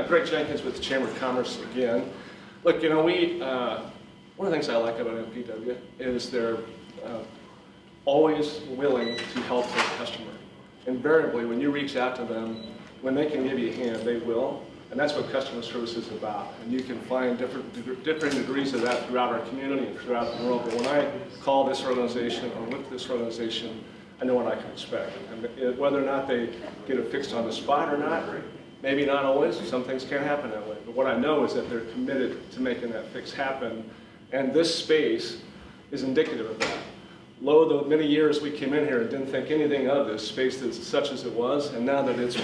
Greg Jenkins with the Chamber of Commerce again. Look, you know, one of the things I like about MP&W is they're always willing to help their customer. Invariably, when you reach out to them, when they can give you a hand, they will. And that's what customer service is about. And you can find different degrees of that throughout our community and throughout the world. But when I call this organization or with this organization, I know what I can expect. And whether or not they get it fixed on the spot or not, maybe not always. Some things can't happen that way. But what I know is that they're committed to making that fix happen. And this space is indicative of that. Lo, the many years we came in here and didn't think anything of this space that's such as it was, and now that it's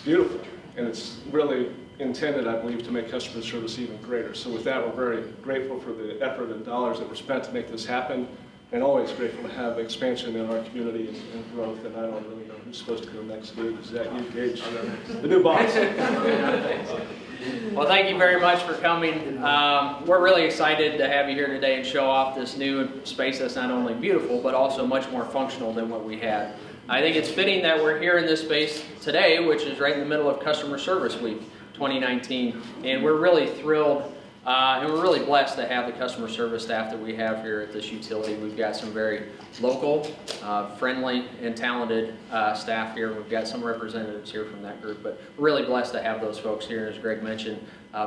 beautiful, and it's really intended, I believe, to make customer service even greater. So with that, we're very grateful for the effort and dollars that were spent to make this happen, and always grateful to have expansion in our community and growth. And I don't really know who's supposed to go next week. Is that you, Gage? The new boss? Well, thank you very much for coming. We're really excited to have you here today and show off this new space that's not only beautiful, but also much more functional than what we had. I think it's fitting that we're here in this space today, which is right in the middle of Customer Service Week 2019. And we're really thrilled and we're really blessed to have the customer service staff that we have here at this utility. We've got some very local, friendly, and talented staff here. We've got some representatives here from that group, but we're really blessed to have those folks here. As Greg mentioned,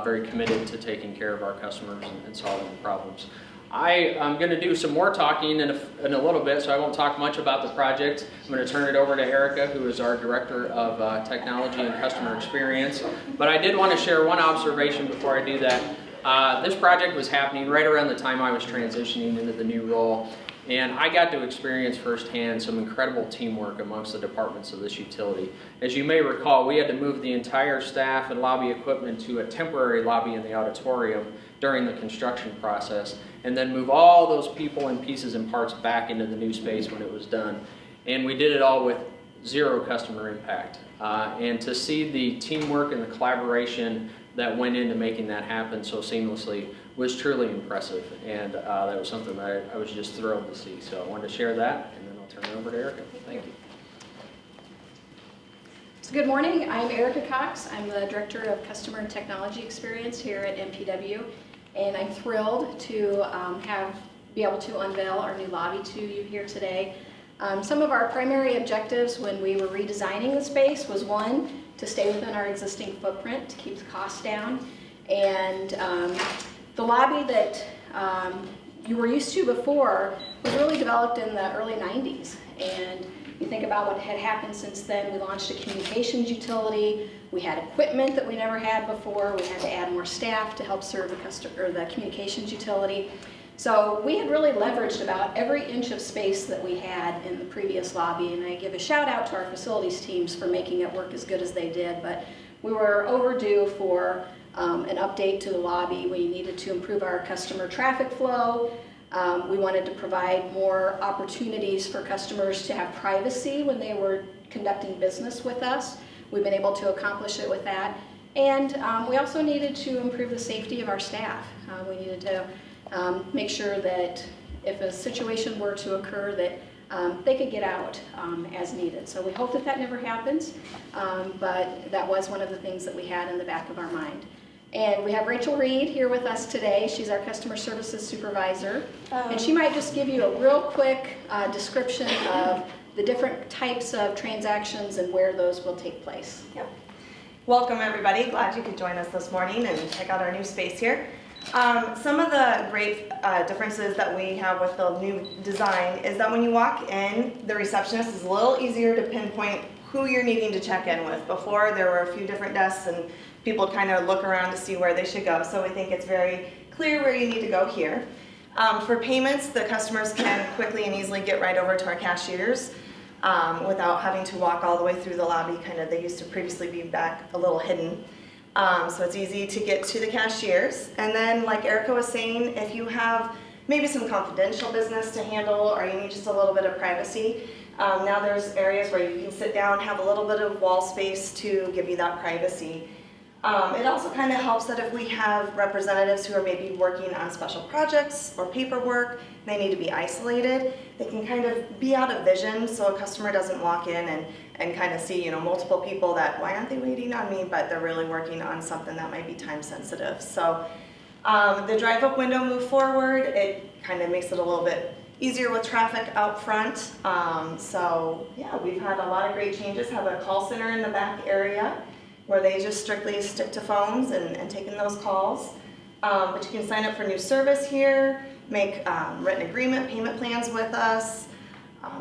very committed to taking care of our customers and solving the problems. I'm going to do some more talking in a little bit, so I won't talk much about the project. I'm going to turn it over to Erica, who is our Director of Technology and Customer Experience. But I did want to share one observation before I do that. This project was happening right around the time I was transitioning into the new role, and I got to experience firsthand some incredible teamwork amongst the departments of this utility. As you may recall, we had to move the entire staff and lobby equipment to a temporary lobby in the auditorium during the construction process, and then move all those people and pieces and parts back into the new space when it was done. And we did it all with zero customer impact. And to see the teamwork and the collaboration that went into making that happen so seamlessly was truly impressive, and that was something that I was just thrilled to see. So I wanted to share that, and then I'll turn it over to Erica. Thank you. So good morning, I'm Erica Cox. I'm the Director of Customer and Technology Experience here at MP&W, and I'm thrilled to be able to unveil our new lobby to you here today. Some of our primary objectives when we were redesigning the space was, one, to stay within our existing footprint to keep the costs down. And the lobby that you were used to before was really developed in the early 90s. And you think about what had happened since then. We launched a communications utility. We had equipment that we never had before. We had to add more staff to help serve the communications utility. So we had really leveraged about every inch of space that we had in the previous lobby, and I give a shout out to our facilities teams for making it work as good as they did, but we were overdue for an update to the lobby. We needed to improve our customer traffic flow. We wanted to provide more opportunities for customers to have privacy when they were conducting business with us. We've been able to accomplish it with that. And we also needed to improve the safety of our staff. We needed to make sure that if a situation were to occur that they could get out as needed. So we hope that that never happens, but that was one of the things that we had in the back of our mind. And we have Rachel Reed here with us today. She's our Customer Services Supervisor. And she might just give you a real quick description of the different types of transactions and where those will take place. Yep. Welcome everybody. Glad you could join us this morning and check out our new space here. Some of the great differences that we have with the new design is that when you walk in, the receptionist is a little easier to pinpoint who you're needing to check in with. Before, there were a few different desks and people kind of look around to see where they should go. So we think it's very clear where you need to go here. For payments, the customers can quickly and easily get right over to our cashiers without having to walk all the way through the lobby. They used to previously be back a little hidden. So it's easy to get to the cashiers. And then, like Erica was saying, if you have maybe some confidential business to handle or you need just a little bit of privacy, now there's areas where you can sit down, have a little bit of wall space to give you that privacy. It also kind of helps that if we have representatives who are maybe working on special projects or paperwork, they need to be isolated, they can kind of be out of vision so a customer doesn't walk in and kind of see, multiple people that, why aren't they waiting on me? But they're really working on something that might be time sensitive. So the drive-up window moved forward. It kind of makes it a little bit easier with traffic out front. So yeah, we've had a lot of great changes. Have a call center in the back area where they just strictly stick to phones and taking those calls. But you can sign up for new service here, make written agreement, payment plans with us.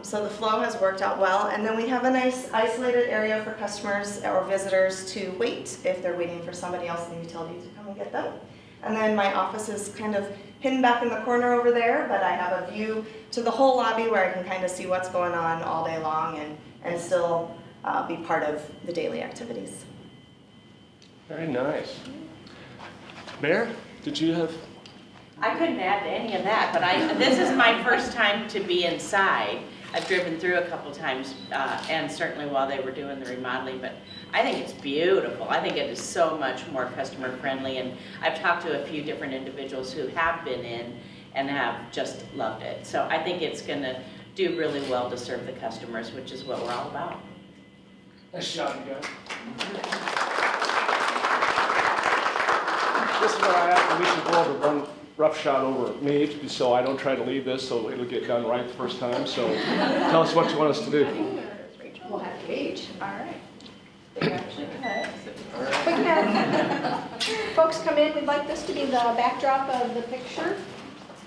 So the flow has worked out well. And then we have a nice isolated area for customers or visitors to wait if they're waiting for somebody else in the utility to come and get them. And then my office is kind of hidden back in the corner over there, but I have a view to the whole lobby where I can kind of see what's going on all day long and still be part of the daily activities. Very nice. Mayor, did you have? I couldn't add to any of that, but this is my first time to be inside. I've driven through a couple times, and certainly while they were doing the remodeling, but I think it's beautiful. I think it is so much more customer friendly, and I've talked to a few different individuals who have been in and have just loved it. So I think it's going to do really well to serve the customers, which is what we're all about. Nice job, you guys. This is what I asked, and we should go over one rough shot over me, so I don't try to leave this, so it'll get done right the first time. So tell us what you want us to do. We'll have Gage. All right. They actually cut. We can have folks come in. We'd like this to be the backdrop of the picture.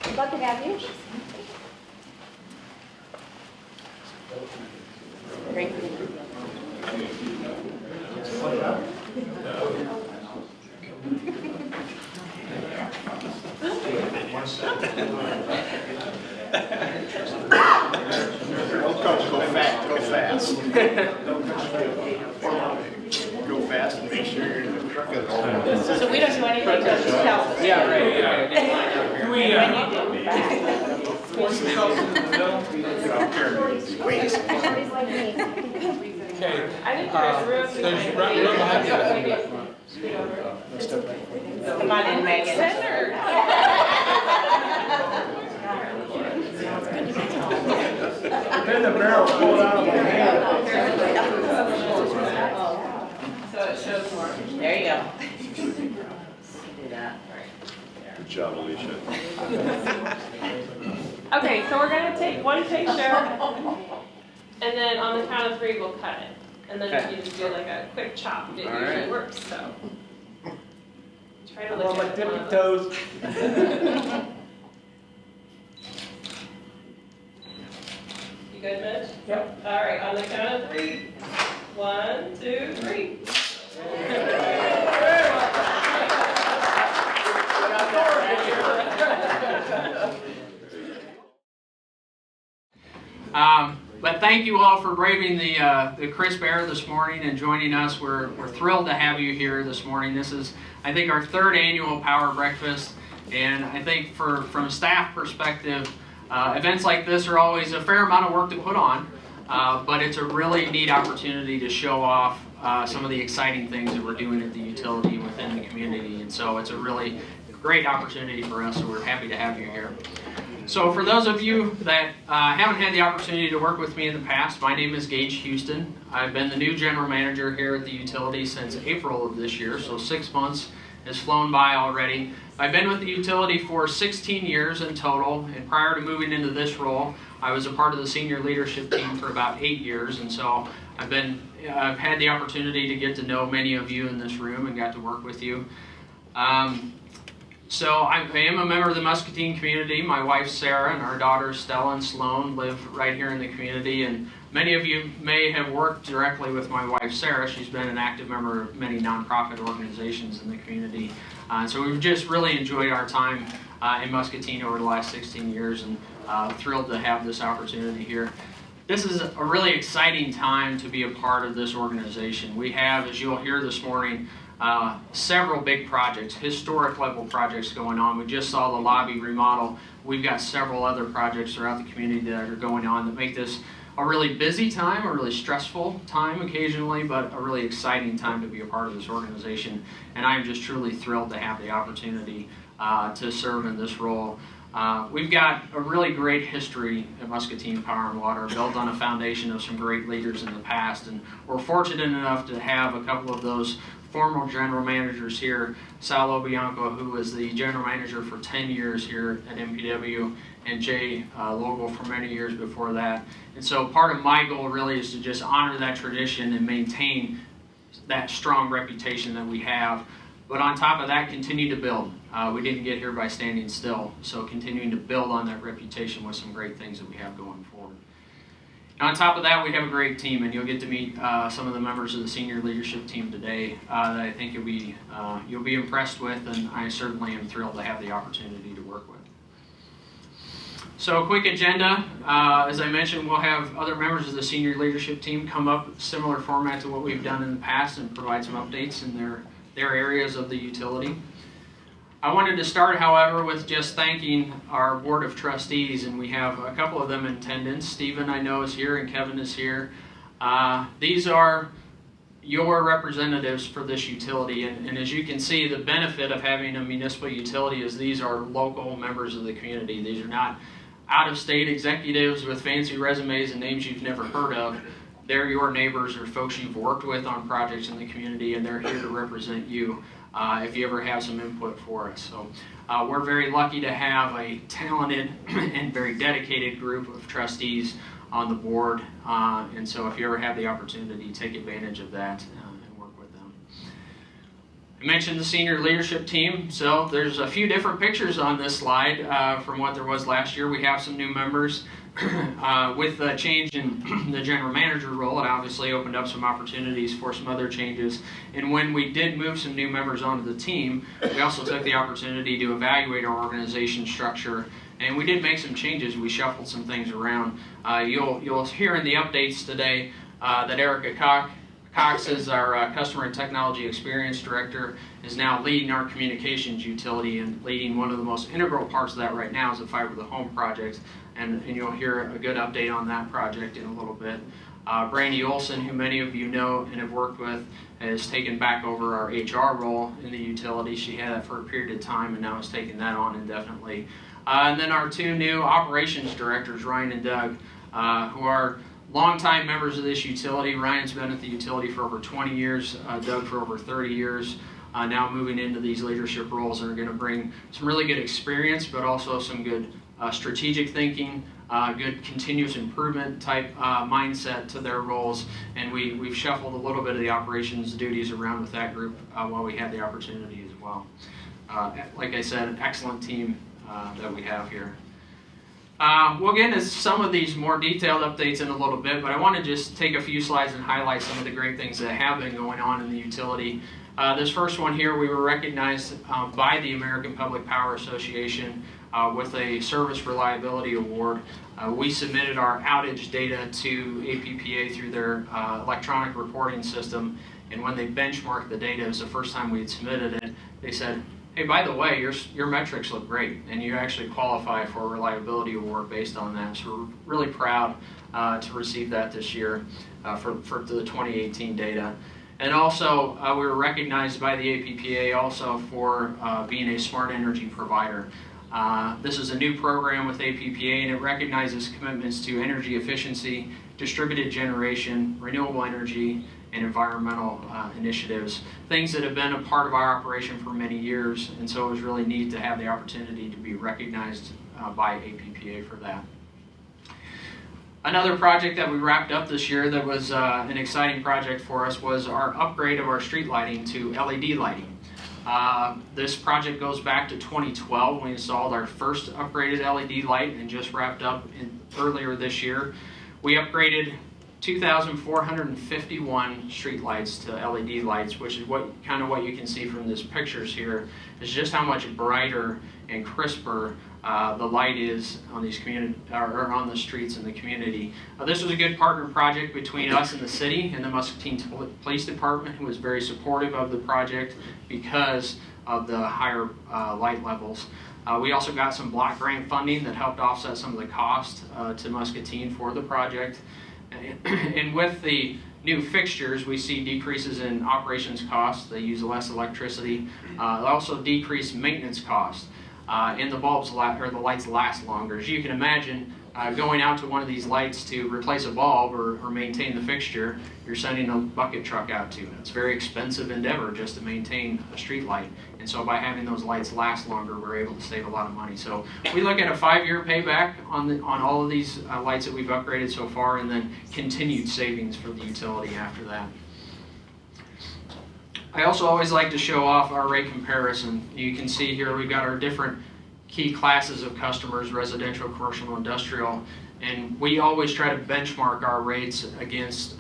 We'd love to have you. Great. Go fast and make sure you're in the truck at all. So we don't do anything, just tell us. Yeah, right. Yeah. When you Everybody's like me. I think there's room. There's room behind you. come on in, Megan. Then the barrel pulled out of my hand. So it shows more. There you go. Do that. Good job, Alicia. Okay, so we're gonna take one picture, and then on the count of 3, we'll cut it. And then if you just do like a quick chop, it usually works, so. Try to look at one of those. You good, Mitch? Yep. All right, on the count of 3. 1, 2, 3. But thank you all for braving the crisp air this morning and joining us. We're thrilled to have you here this morning. This is, I think, our 3rd annual Power Breakfast, and I think from a staff perspective, events like this are always a fair amount of work to put on, but it's a really neat opportunity to show off some of the exciting things that we're doing at the utility within the community, and so it's a really great opportunity for us, so we're happy to have you here. So for those of you that haven't had the opportunity to work with me in the past, my name is Gage Houston. I've been the new general manager here at the utility since April of this year, so 6 months has flown by already. I've been with the utility for 16 years in total, and prior to moving into this role, I was a part of the senior leadership team for about 8 years, and so I've had the opportunity to get to know many of you in this room and got to work with you. So I am a member of the Muscatine community. My wife Sarah and our daughters Stella and Sloan live right here in the community, and many of you may have worked directly with my wife Sarah. She's been an active member of many nonprofit organizations in the community. So we've just really enjoyed our time in Muscatine over the last 16 years, and thrilled to have this opportunity here. This is a really exciting time to be a part of this organization. We have, as you'll hear this morning, several big projects, historic level projects going on. We just saw the lobby remodel. We've got several other projects throughout the community that are going on that make this a really busy time, a really stressful time occasionally, but a really exciting time to be a part of this organization. And I'm just truly thrilled to have the opportunity to serve in this role. We've got a really great history at Muscatine Power and Water, built on a foundation of some great leaders in the past, and we're fortunate enough to have a couple of those former general managers here. Sal Obianco, who was the general manager for 10 years here at MPW, and Jay Logal for many years before that. And so part of my goal really is to just honor that tradition and maintain that strong reputation that we have. But on top of that, continue to build. We didn't get here by standing still, so continuing to build on that reputation with some great things that we have going forward. And on top of that, we have a great team, and you'll get to meet some of the members of the senior leadership team today that I think you'll be impressed with, and I certainly am thrilled to have the opportunity to work with. So, a quick agenda. As I mentioned, we'll have other members of the senior leadership team come up, similar format to what we've done in the past, and provide some updates in their areas of the utility. I wanted to start, however, with just thanking our Board of Trustees, and we have a couple of them in attendance. Stephen, I know, is here, and Kevin is here. These are your representatives for this utility, and as you can see, the benefit of having a municipal utility is these are local members of the community. These are not out-of-state executives with fancy resumes and names you've never heard of. They're your neighbors or folks you've worked with on projects in the community, and they're here to represent you if you ever have some input for us. So we're very lucky to have a talented and very dedicated group of trustees on the board, and so if you ever have the opportunity, take advantage of that and work with them. I mentioned the senior leadership team, so there's a few different pictures on this slide from what there was last year. We have some new members. With the change in the general manager role, it obviously opened up some opportunities for some other changes. And when we did move some new members onto the team, we also took the opportunity to evaluate our organization structure, and we did make some changes. We shuffled some things around. You'll hear in the updates today that Erica Cox is our Customer and Technology Experience Director, is now leading our communications utility and leading one of the most integral parts of that right now is the Fiber to the Home project, and you'll hear a good update on that project in a little bit. Brandy Olson, who many of you know and have worked with, has taken back over our HR role in the utility. She had that for a period of time and now is taking that on indefinitely. And then our two new operations directors, Ryan and Doug, who are longtime members of this utility. Ryan's been at the utility for over 20 years, Doug for over 30 years, now moving into these leadership roles and are going to bring some really good experience, but also some good strategic thinking, good continuous improvement type mindset to their roles, and we've shuffled a little bit of the operations duties around with that group while we had the opportunity as well. Like I said, an excellent team that we have here. We'll get into some of these more detailed updates in a little bit, but I want to just take a few slides and highlight some of the great things that have been going on in the utility. This first one here, we were recognized by the American Public Power Association with a Service Reliability Award. We submitted our outage data to APPA through their electronic reporting system, and when they benchmarked the data, it was the first time we had submitted it, they said, hey, by the way, your metrics look great, and you actually qualify for a reliability award based on that. So we're really proud to receive that this year for the 2018 data. And also, we were recognized by the APPA also for being a smart energy provider. This is a new program with APPA, and it recognizes commitments to energy efficiency, distributed generation, renewable energy, and environmental initiatives, things that have been a part of our operation for many years, and so it was really neat to have the opportunity to be recognized by APPA for that. Another project that we wrapped up this year that was an exciting project for us was our upgrade of our street lighting to LED lighting. This project goes back to 2012. We installed our first upgraded LED light and just wrapped up earlier this year. We upgraded 2,451 street lights to LED lights, which is what you can see from these pictures here, is just how much brighter and crisper the light is on these on the streets in the community. This was a good partner project between us and the city and the Muscatine Police Department, who was very supportive of the project because of the higher light levels. We also got some block grant funding that helped offset some of the cost to Muscatine for the project. And with the new fixtures, we see decreases in operations costs. They use less electricity. Also decreased maintenance costs. and the lights last longer. As you can imagine, going out to one of these lights to replace a bulb or maintain the fixture, you're sending a bucket truck out to. It's a very expensive endeavor just to maintain a street light. And so by having those lights last longer, we're able to save a lot of money. So we look at a 5-year payback on all of these lights that we've upgraded so far, and then continued savings for the utility after that. I also always like to show off our rate comparison. You can see here we've got our different key classes of customers: residential, commercial, industrial, and we always try to benchmark our rates against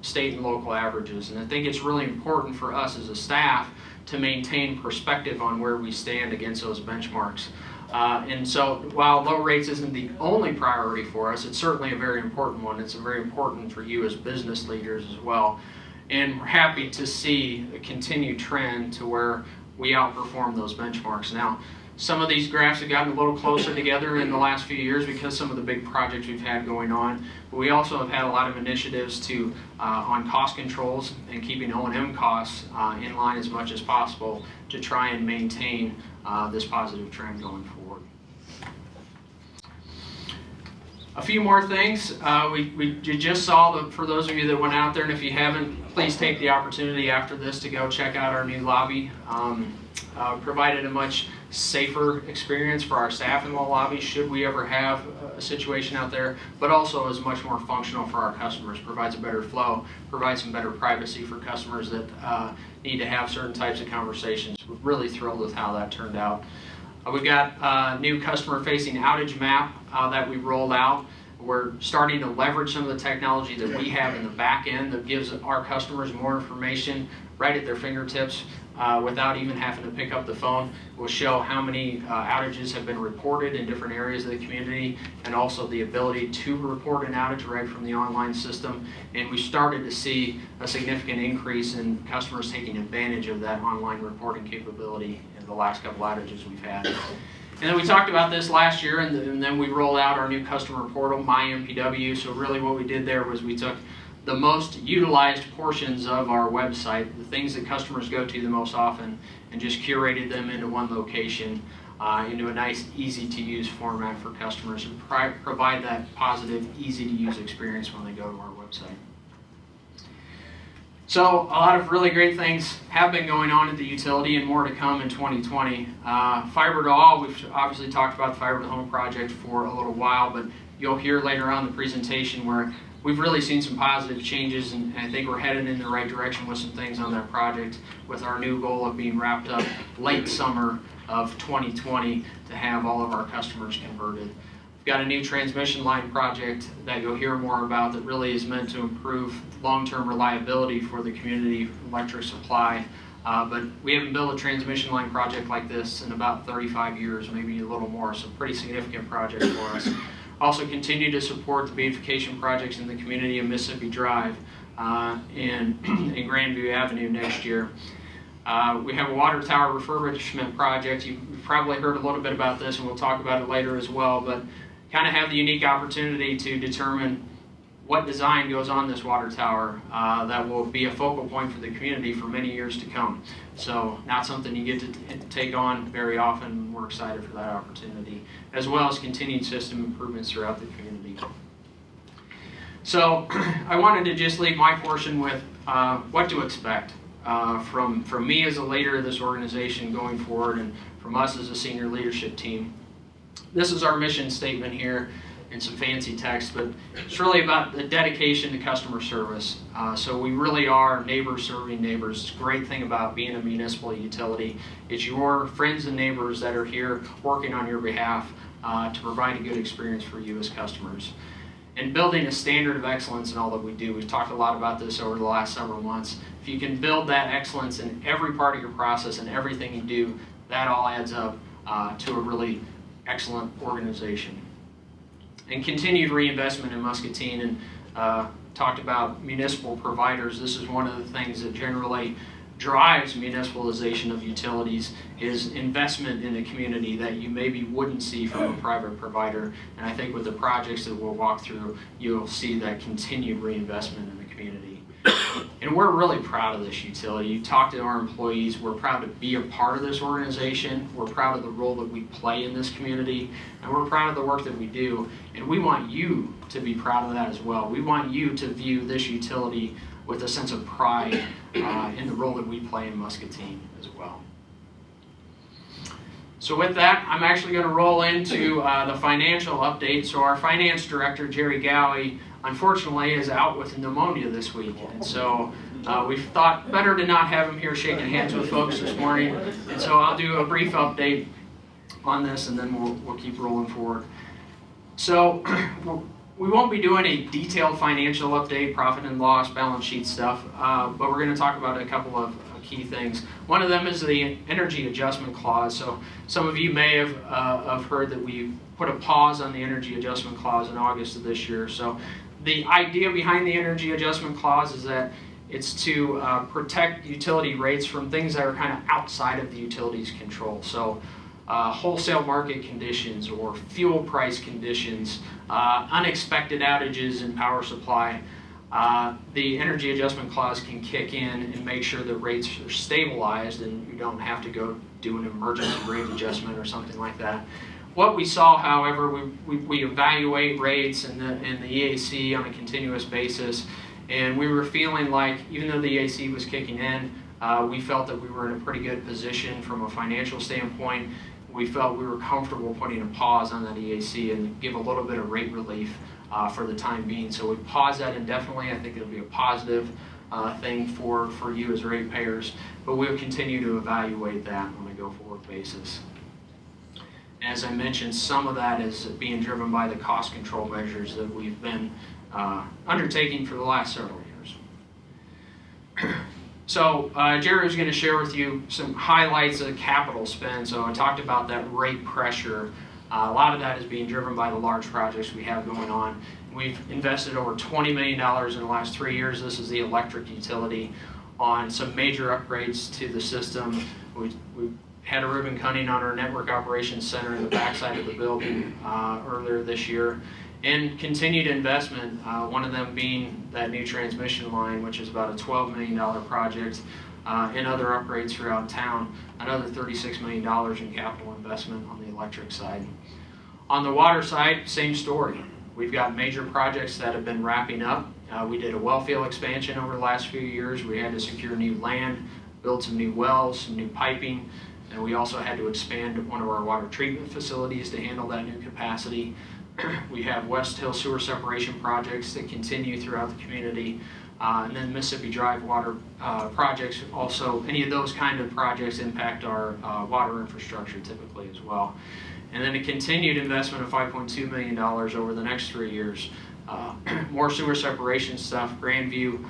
state and local averages. And I think it's really important for us as a staff to maintain perspective on where we stand against those benchmarks. And so while low rates isn't the only priority for us, it's certainly a very important one. It's very important for you as business leaders as well. And we're happy to see a continued trend to where we outperform those benchmarks. Now, some of these graphs have gotten a little closer together in the last few years because some of the big projects we've had going on. But we also have had a lot of initiatives to on cost controls and keeping O&M costs in line as much as possible to try and maintain this positive trend going forward. A few more things. You just saw, for those of you that went out there, and if you haven't, please take the opportunity after this to go check out our new lobby. Provided a much safer experience for our staff in the lobby should we ever have a situation out there, but also is much more functional for our customers, provides a better flow, provides some better privacy for customers that need to have certain types of conversations. We're really thrilled with how that turned out. We've got a new customer-facing outage map that we rolled out. We're starting to leverage some of the technology that we have in the back end that gives our customers more information right at their fingertips without even having to pick up the phone. We'll show how many outages have been reported in different areas of the community, and also the ability to report an outage right from the online system. And we started to see a significant increase in customers taking advantage of that online reporting capability in the last couple outages we've had. And then we talked about this last year, and then we rolled out our new customer portal, My MP&W. So really what we did there was we took the most utilized portions of our website, the things that customers go to the most often, and just curated them into one location, into a nice, easy-to-use format for customers, and provide that positive, easy-to-use experience when they go to our website. So a lot of really great things have been going on at the utility, and more to come in 2020. Fiber to all, we've obviously talked about the Fiber to the Home project for a little while, but you'll hear later on in the presentation where we've really seen some positive changes, and I think we're headed in the right direction with some things on that project, with our new goal of being wrapped up late summer of 2020 to have all of our customers converted. We've got a new transmission line project that you'll hear more about that really is meant to improve long-term reliability for the community electric supply. But we haven't built a transmission line project like this in about 35 years, maybe a little more, so pretty significant project for us. Also continue to support the beautification projects in the community of Mississippi Drive and in Grandview Avenue next year. We have a water tower refurbishment project. You've probably heard a little bit about this, and we'll talk about it later as well, but kind of have the unique opportunity to determine what design goes on this water tower that will be a focal point for the community for many years to come. So not something you get to take on very often. We're excited for that opportunity, as well as continued system improvements throughout the community. So I wanted to just leave my portion with what to expect from me as a leader of this organization going forward, and from us as a senior leadership team. This is our mission statement here in some fancy text, but it's really about the dedication to customer service. So we really are neighbors serving neighbors. It's a great thing about being a municipal utility. It's your friends and neighbors that are here working on your behalf to provide a good experience for you as customers. And building a standard of excellence in all that we do. We've talked a lot about this over the last several months. If you can build that excellence in every part of your process and everything you do, that all adds up to a really excellent organization. And continued reinvestment in Muscatine, and talked about municipal providers. This is one of the things that generally drives municipalization of utilities, is investment in the community that you maybe wouldn't see from a private provider. And I think with the projects that we'll walk through, you'll see that continued reinvestment in the community. And we're really proud of this utility. You talk to our employees, we're proud to be a part of this organization. We're proud of the role that we play in this community, and we're proud of the work that we do. And we want you to be proud of that as well. We want you to view this utility with a sense of pride in the role that we play in Muscatine as well. So with that, I'm actually going to roll into the financial update. So our finance director, Jerry Gowie, unfortunately is out with pneumonia this week. And so we thought better to not have him here shaking hands with folks this morning. And so I'll do a brief update on this, and then we'll keep rolling forward. So we won't be doing a detailed financial update, profit and loss, balance sheet stuff, but we're going to talk about a couple of key things. One of them is the energy adjustment clause. So some of you may have heard that we put a pause on the energy adjustment clause in August of this year. So the idea behind the energy adjustment clause is that it's to protect utility rates from things that are kind of outside of the utility's control. So wholesale market conditions or fuel price conditions, unexpected outages in power supply. The energy adjustment clause can kick in and make sure that rates are stabilized and you don't have to go do an emergency rate adjustment or something like that. What we saw, however, we evaluate rates and the EAC on a continuous basis, and we were feeling like even though the EAC was kicking in, we felt that we were in a pretty good position from a financial standpoint. We felt we were comfortable putting a pause on that EAC and give a little bit of rate relief for the time being. So we paused that indefinitely. I think it'll be a positive thing for you as ratepayers, but we'll continue to evaluate that on a go-forward basis. As I mentioned, some of that is being driven by the cost control measures that we've been undertaking for the last several years. So Jerry was going to share with you some highlights of the capital spend. So I talked about that rate pressure. A lot of that is being driven by the large projects we have going on. We've invested over $20 million in the last 3 years. This is the electric utility on some major upgrades to the system. We had a ribbon cutting on our network operations center in the backside of the building earlier this year. And continued investment, one of them being that new transmission line, which is about a $12 million project, and other upgrades throughout town, another $36 million in capital investment on the electric side. On the water side, same story. We've got major projects that have been wrapping up. We did a well field expansion over the last few years. We had to secure new land, build some new wells, some new piping, and we also had to expand one of our water treatment facilities to handle that new capacity. We have West Hill sewer separation projects that continue throughout the community, and then Mississippi Drive water projects. Also, any of those kind of projects impact our water infrastructure typically as well. And then a continued investment of $5.2 million over the next 3 years. More sewer separation stuff, Grandview,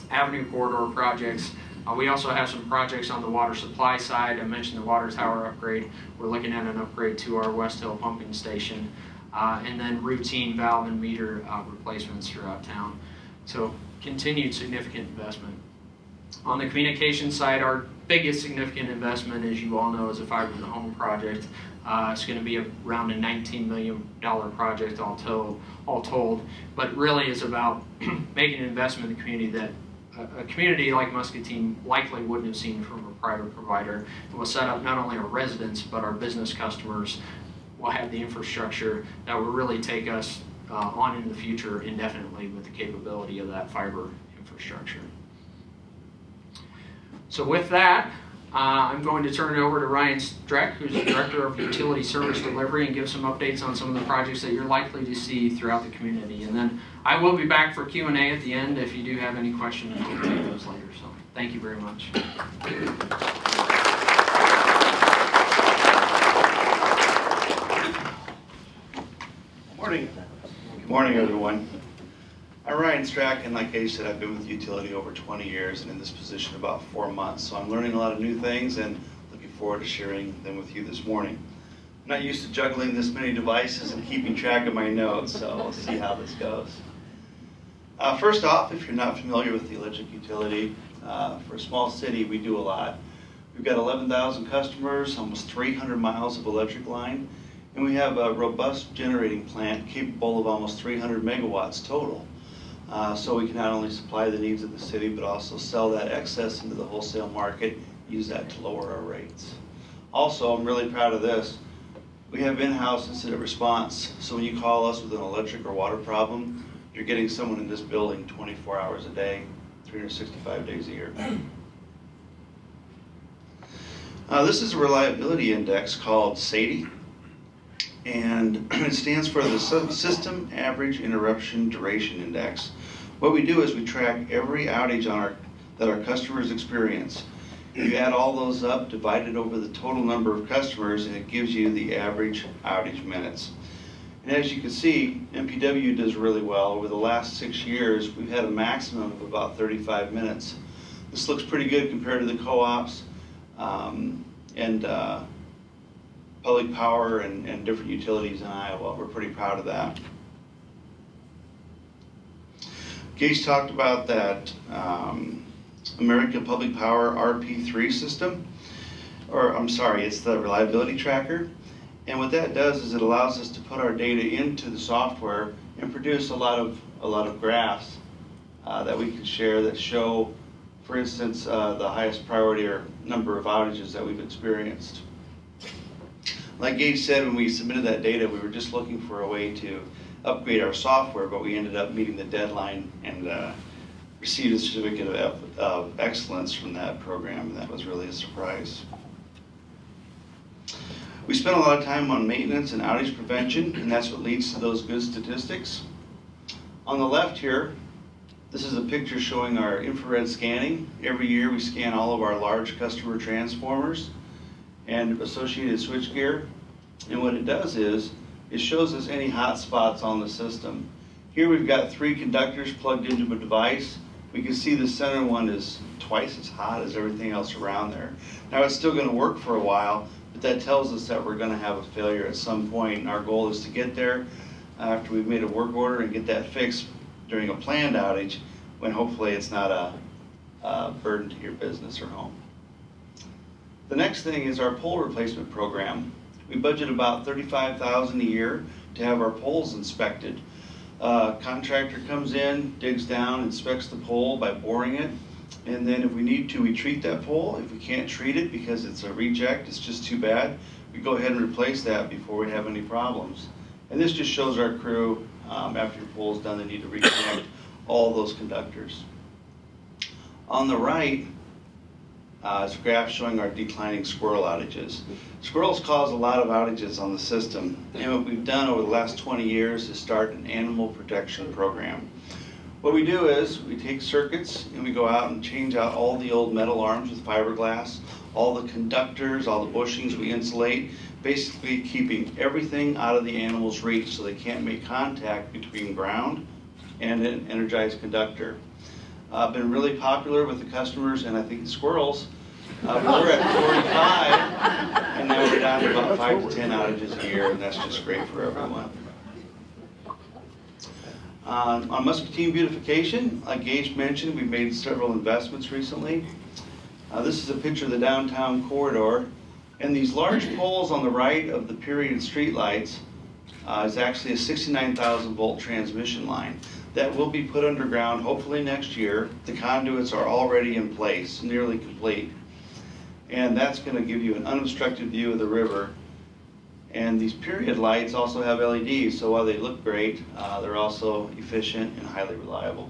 Avenue Corridor projects. We also have some projects on the water supply side. I mentioned the water tower upgrade. We're looking at an upgrade to our West Hill pumping station, and then routine valve and meter replacements throughout town. So continued significant investment. On the communication side, our biggest significant investment, as you all know, is a fiber to the home project. It's going to be around a $19 million project all told, but really is about making an investment in the community that a community like Muscatine likely wouldn't have seen from a private provider. It will set up not only our residents, but our business customers will have the infrastructure that will really take us on in the future indefinitely with the capability of that fiber infrastructure. So with that, I'm going to turn it over to Ryan Streck, who's the Director of Utility Service Delivery, and give some updates on some of the projects that you're likely to see throughout the community. And then I will be back for Q&A at the end if you do have any questions. We'll take those later. So thank you very much. Morning. Good morning, everyone. I'm Ryan Strack, and like Age said, I've been with the utility over 20 years and in this position about 4 months. So I'm learning a lot of new things and looking forward to sharing them with you this morning. I'm not used to juggling this many devices and keeping track of my notes, so we'll see how this goes. First off, if you're not familiar with the electric utility, for a small city, we do a lot. We've got 11,000 customers, almost 300 miles of electric line, and we have a robust generating plant capable of almost 300 megawatts total. So we can not only supply the needs of the city, but also sell that excess into the wholesale market, use that to lower our rates. Also, I'm really proud of this. We have in-house incident response. So when you call us with an electric or water problem, you're getting someone in this building 24 hours a day, 365 days a year. This is a reliability index called SAIDI, and it stands for the System Average Interruption Duration Index. What we do is we track every outage that our customers experience. You add all those up, divide it over the total number of customers, and it gives you the average outage minutes. And as you can see, MP&W does really well. Over the last 6 years, we've had a maximum of about 35 minutes. This looks pretty good compared to the co-ops and public power and different utilities in Iowa. We're pretty proud of that. Gage talked about that American Public Power RP3 system, or I'm sorry, it's the reliability tracker. And what that does is it allows us to put our data into the software and produce a lot of graphs that we can share that show, for instance, the highest priority or number of outages that we've experienced. Like Gage said, when we submitted that data, we were just looking for a way to upgrade our software, but we ended up meeting the deadline and received a certificate of excellence from that program, and that was really a surprise. We spent a lot of time on maintenance and outage prevention, and that's what leads to those good statistics. On the left here, this is a picture showing our infrared scanning. Every year we scan all of our large customer transformers and associated switchgear. And what it does is, it shows us any hot spots on the system. Here we've got 3 conductors plugged into a device. We can see the center one is twice as hot as everything else around there. Now it's still going to work for a while, but that tells us that we're going to have a failure at some point. And our goal is to get there after we've made a work order and get that fixed during a planned outage, when hopefully it's not a burden to your business or home. The next thing is our pole replacement program. We budget about $35,000 a year to have our poles inspected. Contractor comes in, digs down, inspects the pole by boring it, and then if we need to, we treat that pole. If we can't treat it because it's a reject, it's just too bad, we go ahead and replace that before we have any problems. And this just shows our crew, after your pole's done, they need to reconnect all those conductors. On the right is a graph showing our declining squirrel outages. Squirrels cause a lot of outages on the system, and what we've done over the last 20 years is start an animal protection program. What we do is we take circuits and we go out and change out all the old metal arms with fiberglass, all the conductors, all the bushings we insulate, basically keeping everything out of the animal's reach so they can't make contact between ground and an energized conductor. Been really popular with the customers and I think the squirrels. We were at 45 and now we're down to about 5 to 10 outages a year, and that's just great for everyone. On Muscatine beautification, like Gage mentioned, we've made several investments recently. This is a picture of the downtown corridor, and these large poles on the right of the period street lights is actually a 69,000 volt transmission line that will be put underground hopefully next year. The conduits are already in place, nearly complete, and that's going to give you an unobstructed view of the river. And these period lights also have LEDs, so while they look great, they're also efficient and highly reliable.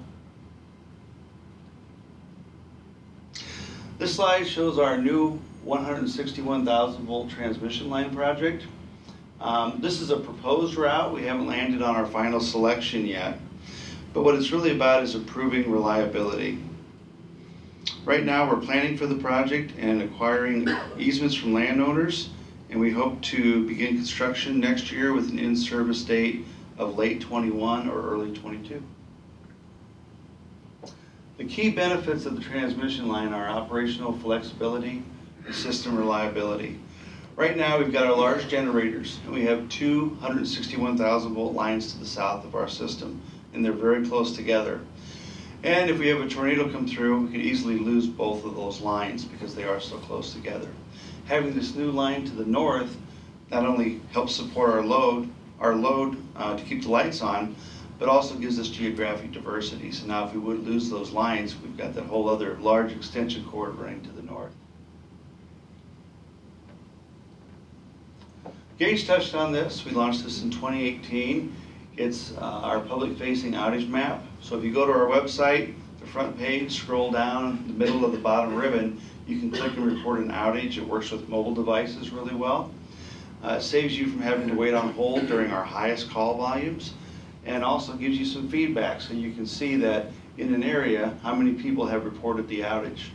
This slide shows our new 161,000 volt transmission line project. This is a proposed route. We haven't landed on our final selection yet, but what it's really about is improving reliability. Right now we're planning for the project and acquiring easements from landowners, and we hope to begin construction next year with an in-service date of late 21 or early 22. The key benefits of the transmission line are operational flexibility and system reliability. Right now we've got our large generators, and we have 2 161,000 volt lines to the south of our system, and they're very close together. And if we have a tornado come through, we could easily lose both of those lines because they are so close together. Having this new line to the north not only helps support our load to keep the lights on, but also gives us geographic diversity. So now if we would lose those lines, we've got that whole other large extension cord running to the north. Gage touched on this. We launched this in 2018. It's our public-facing outage map. So if you go to our website, the front page, scroll down the middle of the bottom ribbon, you can click and report an outage. It works with mobile devices really well. It saves you from having to wait on hold during our highest call volumes, and also gives you some feedback so you can see that in an area how many people have reported the outage.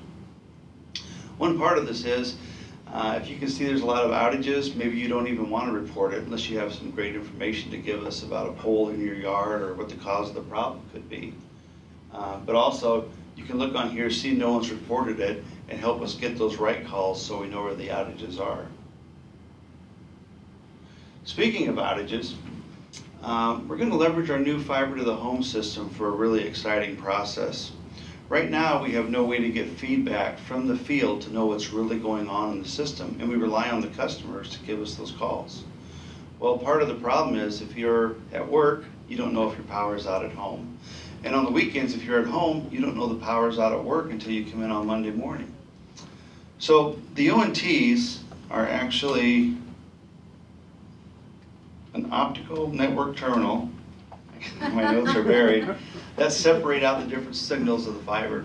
One part of this is if you can see there's a lot of outages, maybe you don't even want to report it unless you have some great information to give us about a pole in your yard or what the cause of the problem could be. But also, you can look on here, see no one's reported it, and help us get those right calls so we know where the outages are. Speaking of outages, we're going to leverage our new fiber to the home system for a really exciting process. Right now, we have no way to get feedback from the field to know what's really going on in the system, and we rely on the customers to give us those calls. Well, part of the problem is if you're at work, you don't know if your power is out at home. And on the weekends, if you're at home, you don't know the power is out at work until you come in on Monday morning. So the ONTs are actually an optical network terminal, my notes are buried, that separate out the different signals of the fiber.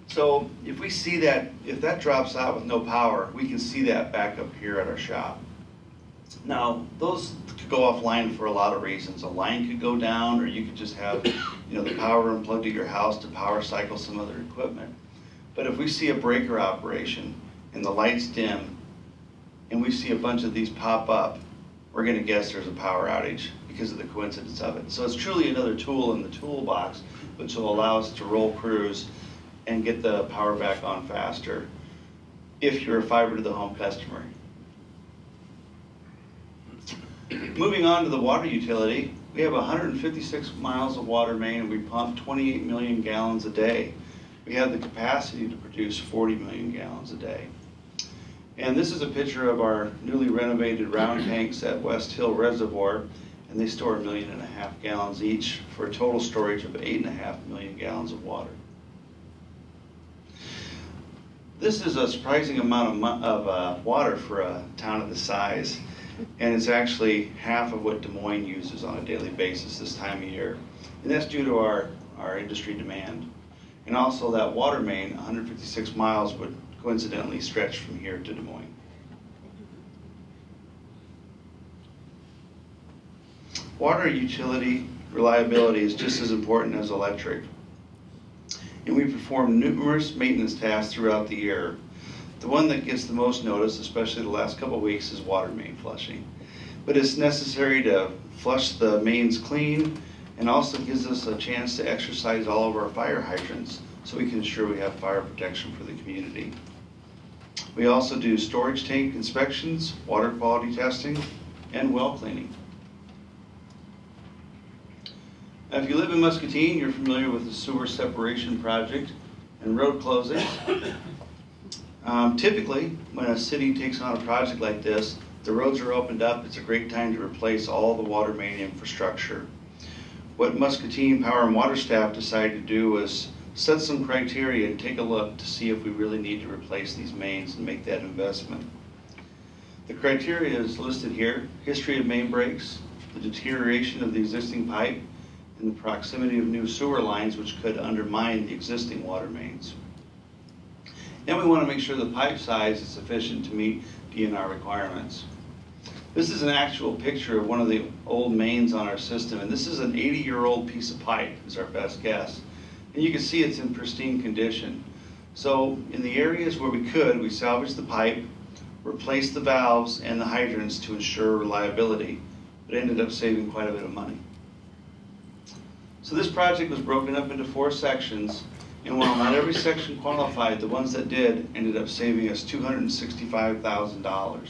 So if we see that, if that drops out with no power, we can see that back up here at our shop. Now, those could go offline for a lot of reasons. A line could go down, or you could just have, the power unplugged at your house to power cycle some other equipment. But if we see a breaker operation and the lights dim, and we see a bunch of these pop up, we're going to guess there's a power outage because of the coincidence of it. So it's truly another tool in the toolbox, which will allow us to roll crews and get the power back on faster if you're a fiber to the home customer. Moving on to the water utility, we have 156 miles of water main, and we pump 28 million gallons a day. We have the capacity to produce 40 million gallons a day. And this is a picture of our newly renovated round tanks at West Hill Reservoir, and they store 1.5 million gallons each for a total storage of 8.5 million gallons of water. This is a surprising amount of water for a town of this size, and it's actually half of what Des Moines uses on a daily basis this time of year. And that's due to our industry demand. And also that water main, 156 miles, would coincidentally stretch from here to Des Moines. Water utility reliability is just as important as electric. And we perform numerous maintenance tasks throughout the year. The one that gets the most notice, especially the last couple of weeks, is water main flushing. But it's necessary to flush the mains clean, and also gives us a chance to exercise all of our fire hydrants so we can ensure we have fire protection for the community. We also do storage tank inspections, water quality testing, and well cleaning. Now, if you live in Muscatine, you're familiar with the sewer separation project and road closings. Typically, when a city takes on a project like this, the roads are opened up. It's a great time to replace all the water main infrastructure. What Muscatine Power and Water staff decided to do was set some criteria and take a look to see if we really need to replace these mains and make that investment. The criteria is listed here: history of main breaks, the deterioration of the existing pipe, and the proximity of new sewer lines which could undermine the existing water mains. Then we want to make sure the pipe size is sufficient to meet DNR requirements. This is an actual picture of one of the old mains on our system, and this is an 80-year-old piece of pipe, is our best guess. And you can see it's in pristine condition. So in the areas where we could, we salvaged the pipe, replaced the valves and the hydrants to ensure reliability, but ended up saving quite a bit of money. So this project was broken up into 4 sections, and while not every section qualified, the ones that did ended up saving us $265,000.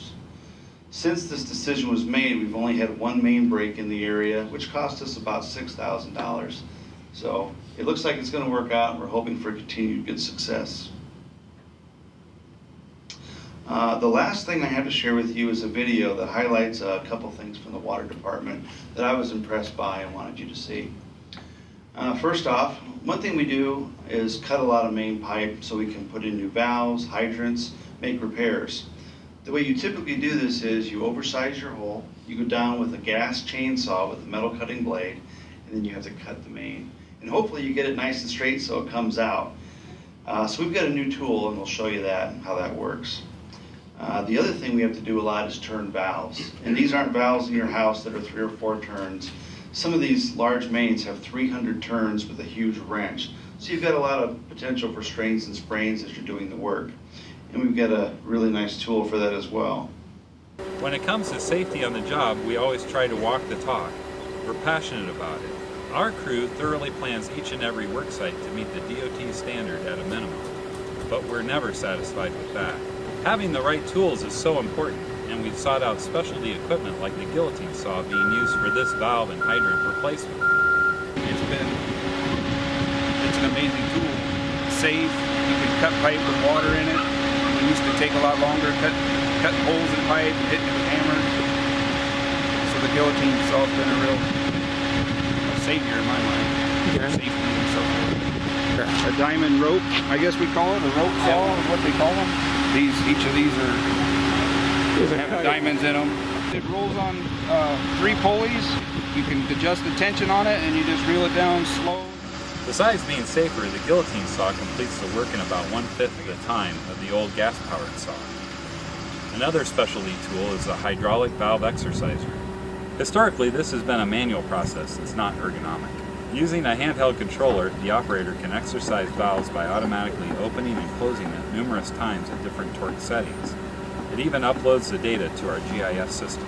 Since this decision was made, we've only had 1 main break in the area, which cost us about $6,000. So it looks like it's going to work out, and we're hoping for continued good success. The last thing I have to share with you is a video that highlights a couple things from the water department that I was impressed by and wanted you to see. First off, one thing we do is cut a lot of main pipe so we can put in new valves, hydrants, make repairs. The way you typically do this is you oversize your hole, you go down with a gas chainsaw with a metal cutting blade, and then you have to cut the main. And hopefully you get it nice and straight so it comes out. So we've got a new tool and we'll show you that and how that works. The other thing we have to do a lot is turn valves. And these aren't valves in your house that are 3 or 4 turns. Some of these large mains have 300 turns with a huge wrench. So you've got a lot of potential for strains and sprains as you're doing the work. And we've got a really nice tool for that as well. When it comes to safety on the job, we always try to walk the talk. We're passionate about it. Our crew thoroughly plans each and every work site to meet the DOT standard at a minimum. But we're never satisfied with that. Having the right tools is so important, and we've sought out specialty equipment like the guillotine saw being used for this valve and hydrant replacement. It's an amazing tool. It's safe, you can cut pipe with water in it. It used to take a lot longer, cutting holes in pipe and hitting it with hammers. So the guillotine saw's been a real savior in my mind. Safety and so forth. A diamond rope, I guess we call it, a rope saw is what they call them. Each of these have diamonds in them. It rolls on 3 pulleys. You can adjust the tension on it and you just reel it down slow. Besides being safer, the guillotine saw completes the work in about 1/5 of the time of the old gas-powered saw. Another specialty tool is the hydraulic valve exerciser. Historically, this has been a manual process that's not ergonomic. Using a handheld controller, the operator can exercise valves by automatically opening and closing them numerous times at different torque settings. It even uploads the data to our GIS system.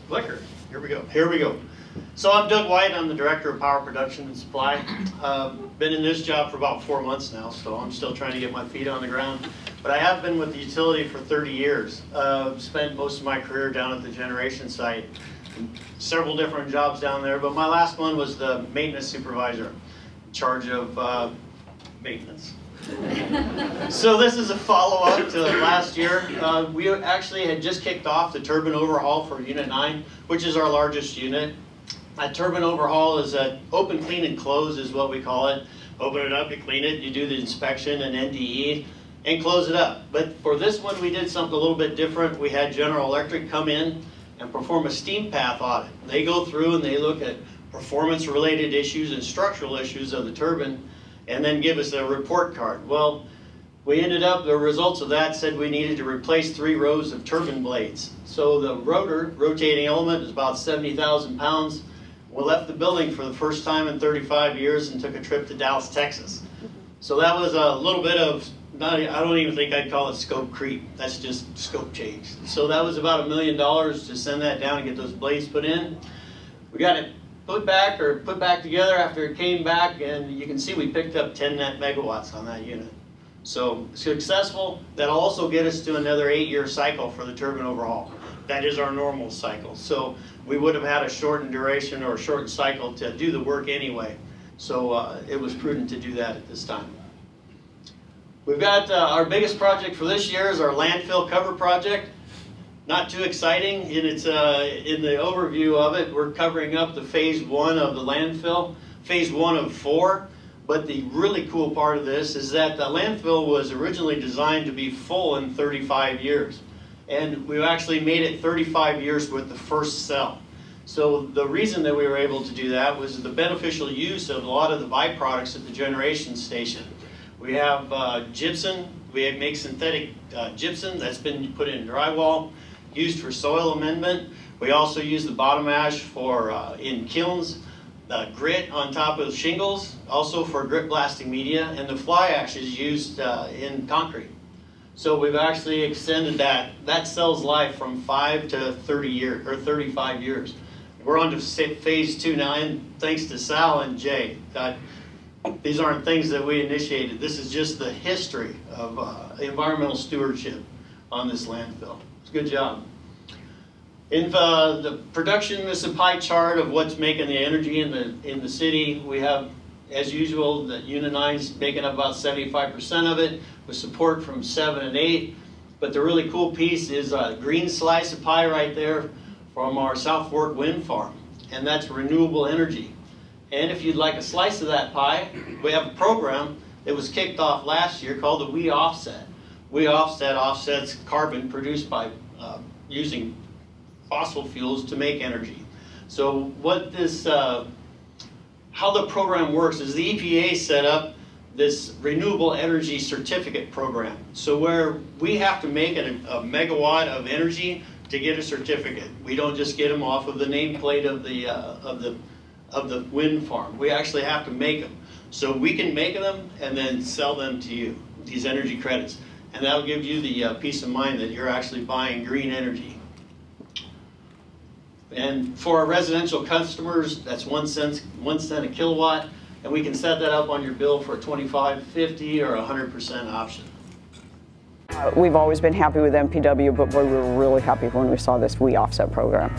Clicker. Here we go. So I'm Doug White. I'm the Director of Power Production and Supply. Been in this job for about 4 months now, so I'm still trying to get my feet on the ground. But I have been with the utility for 30 years. Spent most of my career down at the generation site. Several different jobs down there, but my last one was the maintenance supervisor, in charge of maintenance. So this is a follow-up to last year. We actually had just kicked off the turbine overhaul for Unit 9, which is our largest unit. A turbine overhaul is a open, clean, and close is what we call it. Open it up, you clean it, you do the inspection and NDE, and close it up. But for this one, we did something a little bit different. We had General Electric come in and perform a steam path audit. They go through and they look at performance-related issues and structural issues of the turbine, and then give us a report card. Well, we ended up, the results of that said we needed to replace 3 rows of turbine blades. So the rotor, rotating element, is about 70,000 pounds. We left the building for the first time in 35 years and took a trip to Dallas, Texas. So that was a little bit of, I don't even think I'd call it scope creep. That's just scope change. So that was about $1 million to send that down and get those blades put in. We got it put back together after it came back, and you can see we picked up 10 net megawatts on that unit. So successful. That'll also get us to another 8-year cycle for the turbine overhaul. That is our normal cycle. So we would have had a shortened duration or a shortened cycle to do the work anyway. So it was prudent to do that at this time. We've got our biggest project for this year is our landfill cover project. Not too exciting. In the overview of it, we're covering up the phase 1 of the landfill, phase 1 of 4. But the really cool part of this is that the landfill was originally designed to be full in 35 years. And we actually made it 35 years with the first cell. So the reason that we were able to do that was the beneficial use of a lot of the byproducts at the generation station. We have gypsum. We make synthetic gypsum that's been put in drywall, used for soil amendment. We also use the bottom ash for in kilns, grit on top of shingles, also for grit blasting media, and the fly ash is used in concrete. So we've actually extended that cell's life from 5 to 30 years, or 35 years. We're on to phase 2 now, and thanks to Sal and Jay. These aren't things that we initiated. This is just the history of environmental stewardship on this landfill. It's a good job. In the production, this is a pie chart of what's making the energy in the city. We have as usual, the Unit 9's making up about 75% of it, with support from 7 and 8. But the really cool piece is a green slice of pie right there from our South Fork Wind Farm, and that's renewable energy. And if you'd like a slice of that pie, we have a program that was kicked off last year called the We Offset. We Offset offsets carbon produced by using fossil fuels to make energy. So what this, how the program works is the EPA set up this renewable energy certificate program. So where we have to make a megawatt of energy to get a certificate. We don't just get them off of the nameplate of the wind farm. We actually have to make them. So we can make them and then sell them to you, these energy credits. And that'll give you the peace of mind that you're actually buying green energy. And for our residential customers, that's 1 cent a kilowatt, and we can set that up on your bill for a 25, 50, or 100% option. We've always been happy with MP&W, but we were really happy when we saw this We Offset program.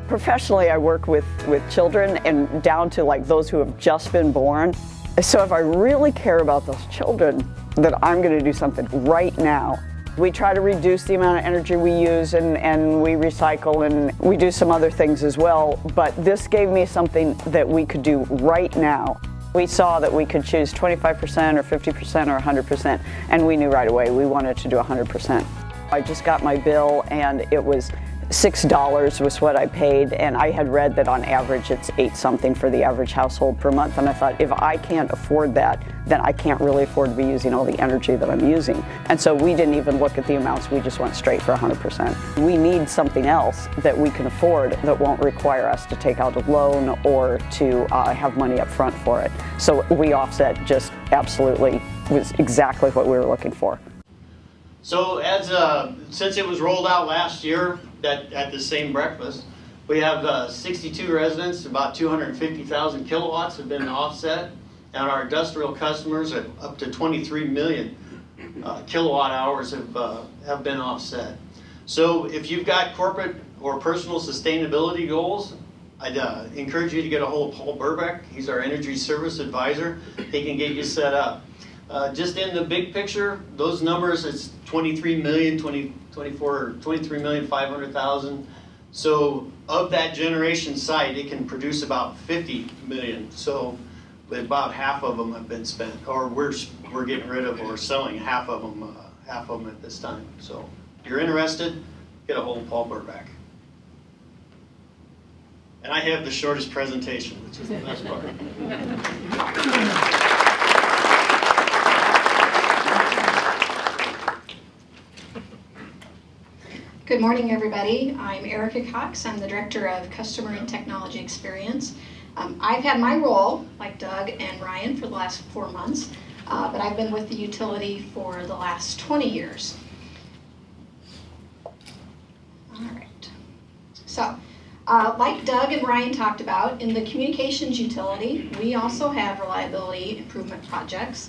Professionally, I work with children and down to like those who have just been born. So if I really care about those children, then I'm going to do something right now. We try to reduce the amount of energy we use and we recycle and we do some other things as well, but this gave me something that we could do right now. We saw that we could choose 25% or 50% or 100%, and we knew right away we wanted to do 100%. I just got my bill and it was $6 was what I paid, and I had read that on average it's 8 something for the average household per month, and I thought if I can't afford that, then I can't really afford to be using all the energy that I'm using. And so we didn't even look at the amounts, we just went straight for 100%. We need something else that we can afford that won't require us to take out a loan or to have money up front for it. So We Offset just absolutely was exactly what we were looking for. So since it was rolled out last year at the same breakfast, we have 62 residents, about 250,000 kilowatts have been offset, and our industrial customers at up to 23 million kilowatt hours have been offset. So if you've got corporate or personal sustainability goals, I'd encourage you to get a hold of Paul Burbeck. He's our energy service advisor. He can get you set up. Just in the big picture, those numbers, it's 23 million, 500,000. So of that generation site, it can produce about 50 million. So about half of them have been spent, or we're getting rid of or selling half of them at this time. So if you're interested, get a hold of Paul Burbeck. And I have the shortest presentation, which is the best part. Good morning, everybody. I'm Erica Cox. I'm the Director of Customer and Technology Experience. I've had my role, like Doug and Ryan, for the last 4 months, but I've been with the utility for the last 20 years. All right. So, like Doug and Ryan talked about, in the communications utility, we also have reliability improvement projects.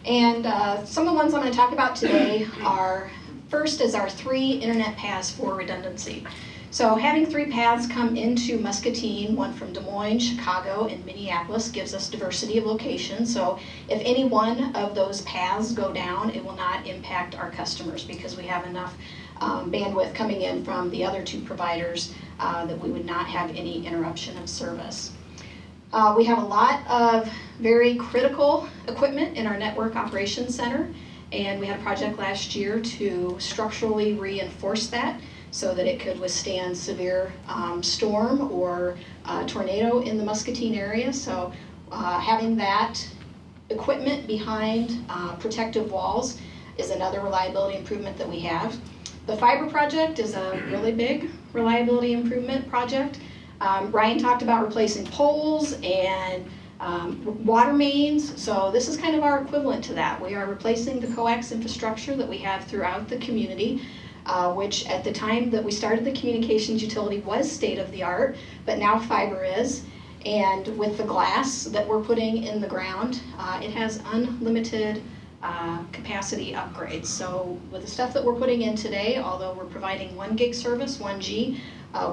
And some of the ones I'm going to talk about today are, first is our 3 internet paths for redundancy. So having 3 paths come into Muscatine, one from Des Moines, Chicago, and Minneapolis, gives us diversity of location. So if any one of those paths go down, it will not impact our customers because we have enough bandwidth coming in from the other 2 providers that we would not have any interruption of service. We have a lot of very critical equipment in our network operations center, and we had a project last year to structurally reinforce that so that it could withstand severe storm or tornado in the Muscatine area. So having that equipment behind protective walls is another reliability improvement that we have. The fiber project is a really big reliability improvement project. Ryan talked about replacing poles and water mains, so this is kind of our equivalent to that. We are replacing the coax infrastructure that we have throughout the community, which at the time that we started the communications utility was state-of-the-art, but now fiber is. And with the glass that we're putting in the ground, it has unlimited capacity upgrades. So with the stuff that we're putting in today, although we're providing 1 gig service, 1G,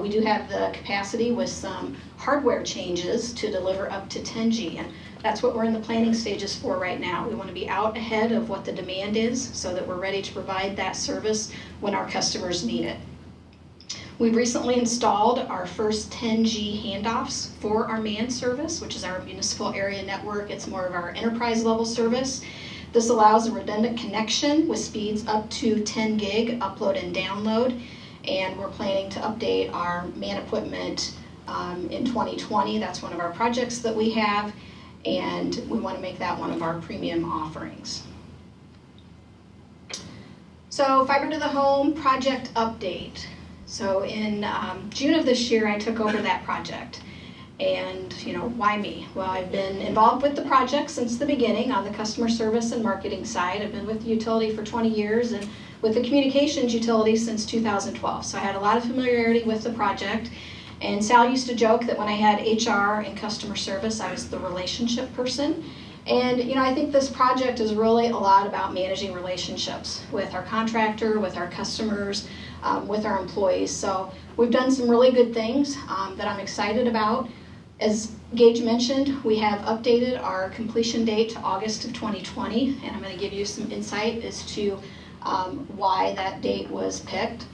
We do have the capacity with some hardware changes to deliver up to 10G, and that's what we're in the planning stages for right now. We want to be out ahead of what the demand is so that we're ready to provide that service when our customers need it. We've recently installed our first 10G handoffs for our MAN service, which is our municipal area network. It's more of our enterprise level service. This allows a redundant connection with speeds up to 10 gig upload and download. And we're planning to update our MAN equipment in 2020. That's one of our projects that we have, and we want to make that one of our premium offerings. So fiber to the home project update. So in June of this year, I took over that project. And why me? Well, I've been involved with the project since the beginning on the customer service and marketing side. I've been with the utility for 20 years and with the communications utility since 2012. So I had a lot of familiarity with the project. And Sal used to joke that when I had HR and customer service, I was the relationship person. And I think this project is really a lot about managing relationships with our contractor, with our customers, with our employees. So we've done some really good things that I'm excited about. As Gage mentioned, we have updated our completion date to August of 2020, and I'm going to give you some insight as to why that date was picked.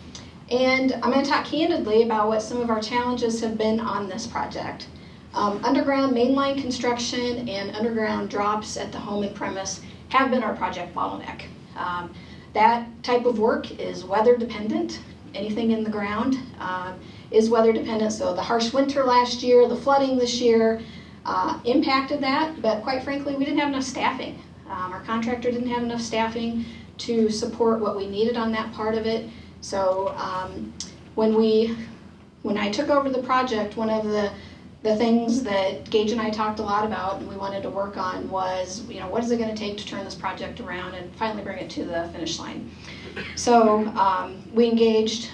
And I'm going to talk candidly about what some of our challenges have been on this project. Underground mainline construction and underground drops at the home and premise have been our project bottleneck. That type of work is weather dependent. Anything in the ground is weather dependent. So the harsh winter last year, the flooding this year impacted that, but quite frankly, we didn't have enough staffing. Our contractor didn't have enough staffing to support what we needed on that part of it. So when I took over the project, one of the things that Gage and I talked a lot about and we wanted to work on was, what is it going to take to turn this project around and finally bring it to the finish line. So we engaged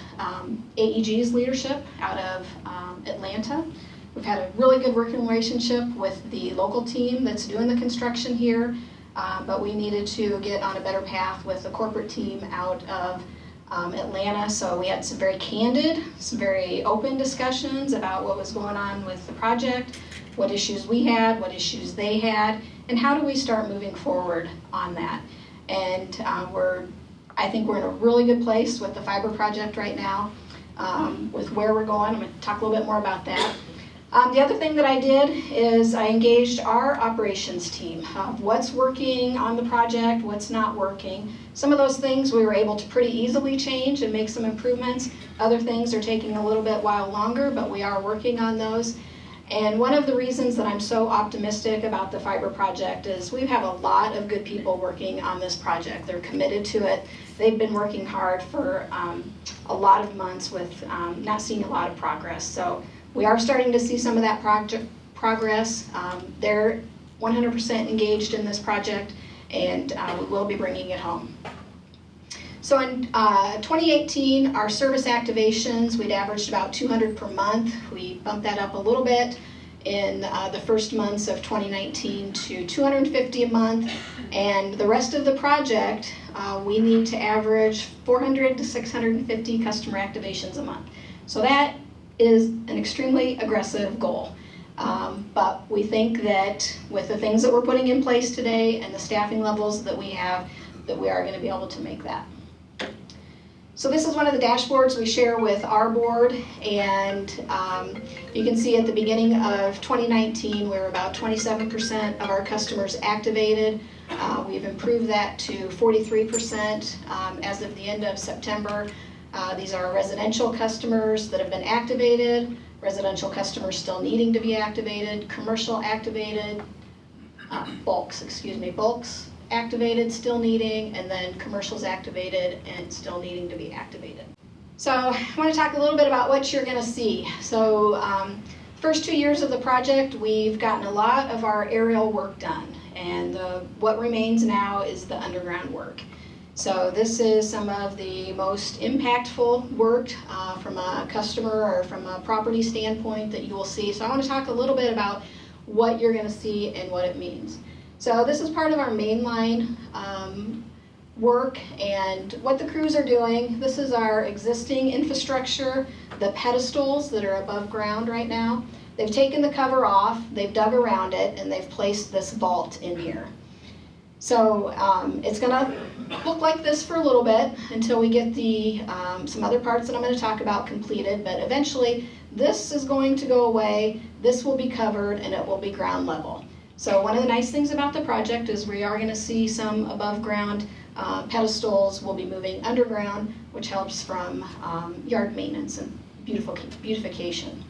AEG's leadership out of Atlanta. We've had a really good working relationship with the local team that's doing the construction here, but we needed to get on a better path with the corporate team out of Atlanta. So we had some very candid, some very open discussions about what was going on with the project, what issues we had, what issues they had, and how do we start moving forward on that. And I think we're in a really good place with the fiber project right now, with where we're going. I'm going to talk a little bit more about that. The other thing that I did is I engaged our operations team. What's working on the project, what's not working. Some of those things we were able to pretty easily change and make some improvements. Other things are taking a little bit while longer, but we are working on those. And one of the reasons that I'm so optimistic about the fiber project is we have a lot of good people working on this project. They're committed to it. They've been working hard for a lot of months with not seeing a lot of progress. So we are starting to see some of that progress. They're 100% engaged in this project, and we will be bringing it home. So in 2018, our service activations, we'd averaged about 200 per month. We bumped that up a little bit in the first months of 2019 to 250 a month. And the rest of the project, we need to average 400 to 650 customer activations a month. So that is an extremely aggressive goal. But we think that with the things that we're putting in place today and the staffing levels that we have, that we are going to be able to make that. So this is one of the dashboards we share with our board, and you can see at the beginning of 2019 we were about 27% of our customers activated. We've improved that to 43% as of the end of September. These are residential customers that have been activated, residential customers still needing to be activated, commercial activated, bulks activated, still needing, and then commercials activated and still needing to be activated. So I want to talk a little bit about what you're going to see. So first 2 years of the project, we've gotten a lot of our aerial work done, and what remains now is the underground work. So this is some of the most impactful work from a customer or from a property standpoint that you will see. So I want to talk a little bit about what you're going to see and what it means. So this is part of our mainline work and what the crews are doing. This is our existing infrastructure, the pedestals that are above ground right now. They've taken the cover off, they've dug around it, and they've placed this vault in here. So it's gonna look like this for a little bit until we get the some other parts that I'm gonna talk about completed, but eventually this is going to go away, this will be covered, and it will be ground level. So one of the nice things about the project is we are gonna see some above ground pedestals. Will be moving underground, which helps from yard maintenance and beautification.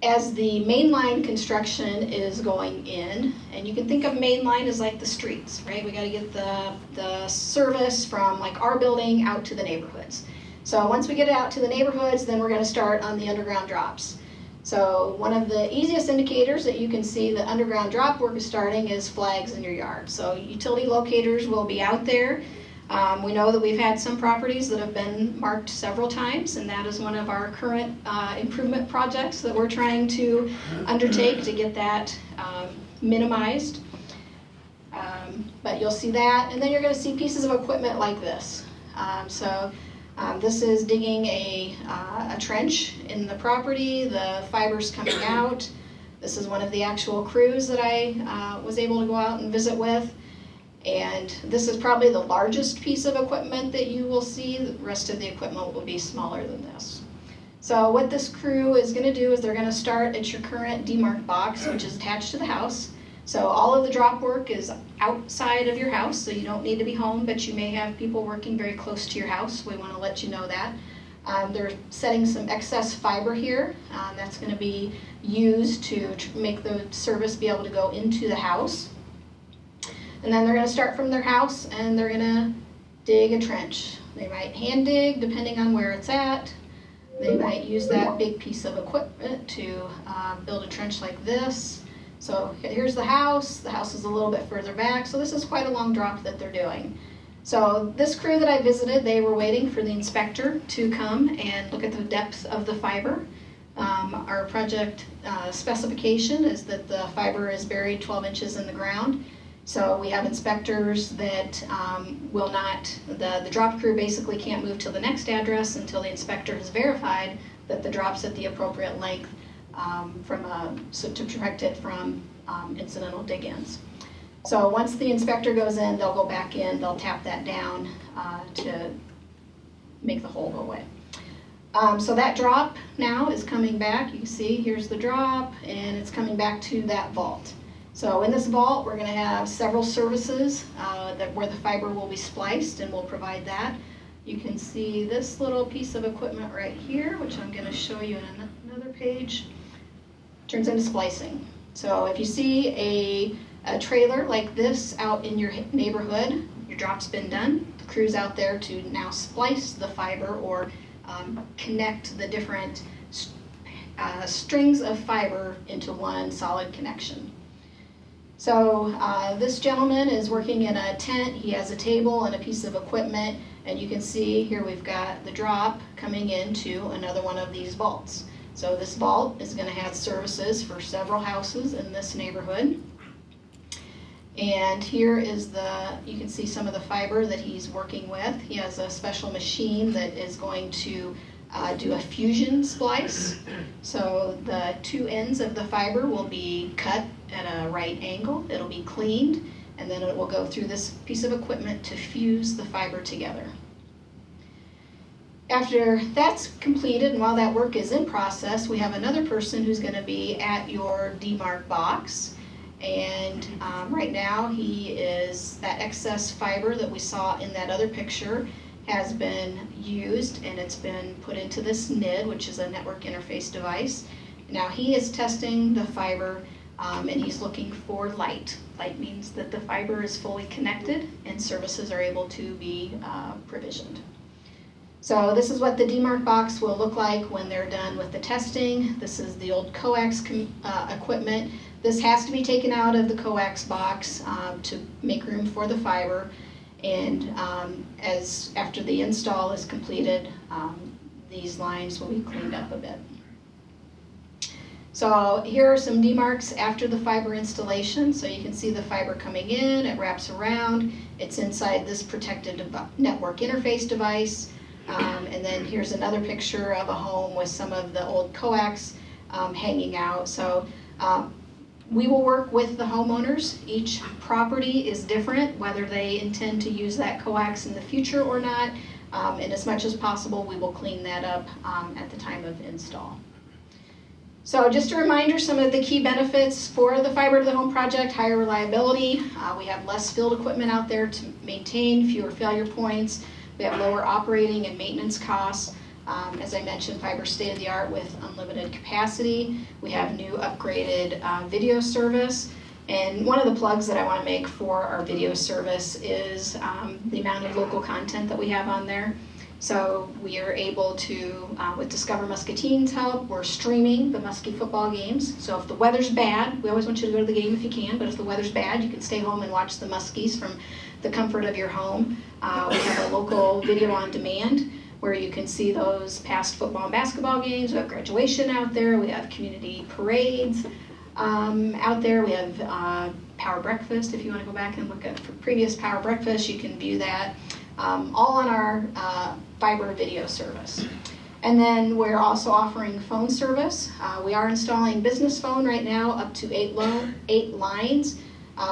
As the mainline construction is going in, and you can think of mainline as like the streets, right? We got to get the service from like our building out to the neighborhoods. So once we get it out to the neighborhoods, then we're going to start on the underground drops. So one of the easiest indicators that you can see the underground drop work is starting is flags in your yard. So utility locators will be out there. We know that we've had some properties that have been marked several times, and that is one of our current improvement projects that we're trying to undertake to get that minimized. But you'll see that, and then you're going to see pieces of equipment like this. This is digging a trench in the property, the fiber's coming out. This is one of the actual crews that I was able to go out and visit with. And this is probably the largest piece of equipment that you will see. The rest of the equipment will be smaller than this. So what this crew is going to do is they're going to start at your current demarc box, which is attached to the house. So all of the drop work is outside of your house, so you don't need to be home, but you may have people working very close to your house. We want to let you know that. They're setting some excess fiber here. That's going to be used to make the service be able to go into the house. And then they're going to start from their house and they're going to dig a trench. They might hand dig depending on where it's at. They might use that big piece of equipment to build a trench like this. So here's the house. The house is a little bit further back. So this is quite a long drop that they're doing. So this crew that I visited, they were waiting for the inspector to come and look at the depth of the fiber. Our project specification is that the fiber is buried 12 inches in the ground. So we have inspectors that will not, the drop crew basically can't move to the next address until the inspector has verified that the drop's at the appropriate length so to protect it from incidental dig-ins. So once the inspector goes in, they'll go back in, they'll tap that down to make the hole go away. So that drop now is coming back. You can see here's the drop and it's coming back to that vault. So in this vault, we're going to have several services where the fiber will be spliced, and we'll provide that. You can see this little piece of equipment right here, which I'm going to show you in another page. Turns into splicing. So if you see a trailer like this out in your neighborhood, your drop's been done. The crew's out there to now splice the fiber or connect the different strings of fiber into one solid connection. So this gentleman is working in a tent. He has a table and a piece of equipment, and you can see here we've got the drop coming into another one of these vaults. So this vault is going to have services for several houses in this neighborhood. And here is you can see some of the fiber that he's working with. He has a special machine that is going to do a fusion splice. So the two ends of the fiber will be cut at a right angle. It'll be cleaned, and then it will go through this piece of equipment to fuse the fiber together. After that's completed, and while that work is in process, we have another person who's going to be at your demarc box. And right now that excess fiber that we saw in that other picture has been used, and it's been put into this NID, which is a network interface device. Now he is testing the fiber, and he's looking for light. Light means that the fiber is fully connected and services are able to be provisioned. So this is what the demarc box will look like when they're done with the testing. This is the old coax equipment. This has to be taken out of the coax box to make room for the fiber. And after the install is completed, these lines will be cleaned up a bit. So here are some demarcs after the fiber installation. So you can see the fiber coming in, it wraps around, it's inside this protected network interface device. And then here's another picture of a home with some of the old coax hanging out. So we will work with the homeowners. Each property is different, whether they intend to use that coax in the future or not. And as much as possible, we will clean that up at the time of install. So just a reminder, some of the key benefits for the fiber to the home project: higher reliability. We have less field equipment out there to maintain, fewer failure points. We have lower operating and maintenance costs. As I mentioned, fiber state-of-the-art with unlimited capacity. We have new upgraded video service. And one of the plugs that I want to make for our video service is the amount of local content that we have on there. So we are able to, with Discover Muscatine's help, we're streaming the Muskie football games. So if the weather's bad, we always want you to go to the game if you can, but if the weather's bad, you can stay home and watch the Muskies from the comfort of your home. We have a local video on demand where you can see those past football and basketball games. We have graduation out there. We have community parades out there. We have Power Breakfast. If you want to go back and look at previous Power Breakfast, you can view that all on our fiber video service. And then we're also offering phone service. We are installing business phone right now up to 8 lines.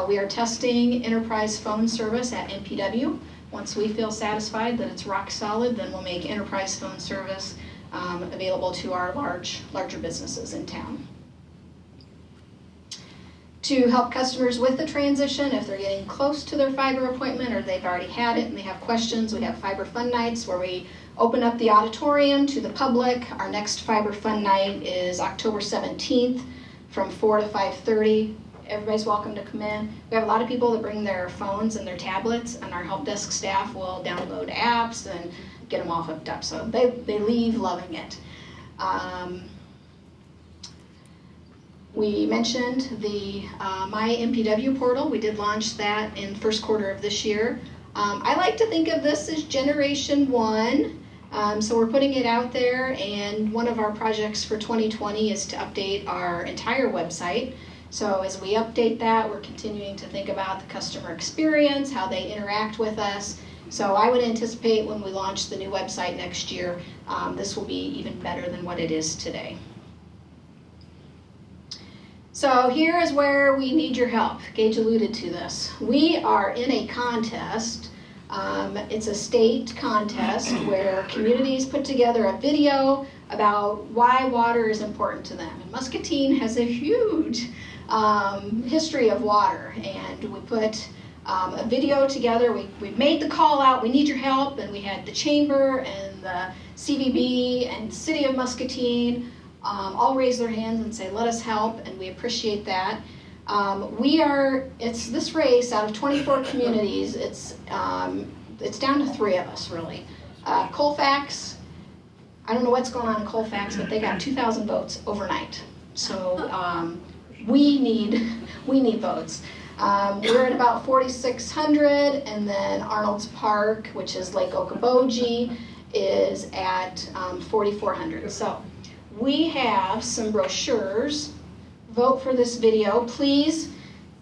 We are testing enterprise phone service at MP&W. Once we feel satisfied that it's rock solid, then we'll make enterprise phone service available to our larger businesses in town. To help customers with the transition, if they're getting close to their fiber appointment or they've already had it and they have questions, we have Fiber Fun Nights where we open up the auditorium to the public. Our next Fiber Fun Night is October 17th from 4 to 5:30. Everybody's welcome to come in. We have a lot of people that bring their phones and their tablets, and our help desk staff will download apps and get them all hooked up. So they leave loving it. We mentioned the My MP&W portal. We did launch that in the first quarter of this year. I like to think of this as Generation 1. So we're putting it out there, and one of our projects for 2020 is to update our entire website. So as we update that, we're continuing to think about the customer experience, how they interact with us. So I would anticipate when we launch the new website next year, this will be even better than what it is today. So here is where we need your help. Gage alluded to this. We are in a contest. It's a state contest where communities put together a video about why water is important to them. And Muscatine has a huge history of water, and we put a video together. We made the call out, we need your help, and we had the Chamber and the CVB and City of Muscatine all raise their hands and say, let us help, and we appreciate that. It's this race out of 24 communities, it's down to 3 of us really. Colfax, I don't know what's going on in Colfax, but they got 2,000 votes overnight. So we need votes. We're at about 4,600, and then Arnold's Park, which is Lake Okoboji, is at 4,400. So we have some brochures. Vote for this video. Please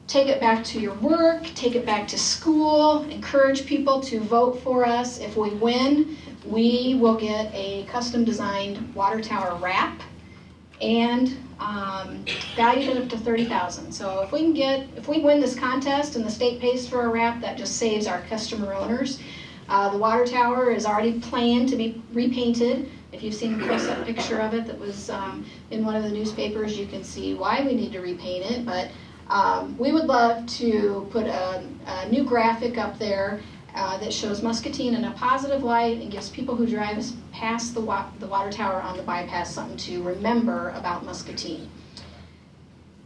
take it back to your work, take it back to school, encourage people to vote for us. If we win, we will get a custom designed water tower wrap and valued at up to $30,000. So if we win this contest and the state pays for a wrap, that just saves our customer owners. The water tower is already planned to be repainted. If you've seen a close-up picture of it that was in one of the newspapers, you can see why we need to repaint it. But we would love to put a new graphic up there that shows Muscatine in a positive light and gives people who drive past the water tower on the bypass something to remember about Muscatine.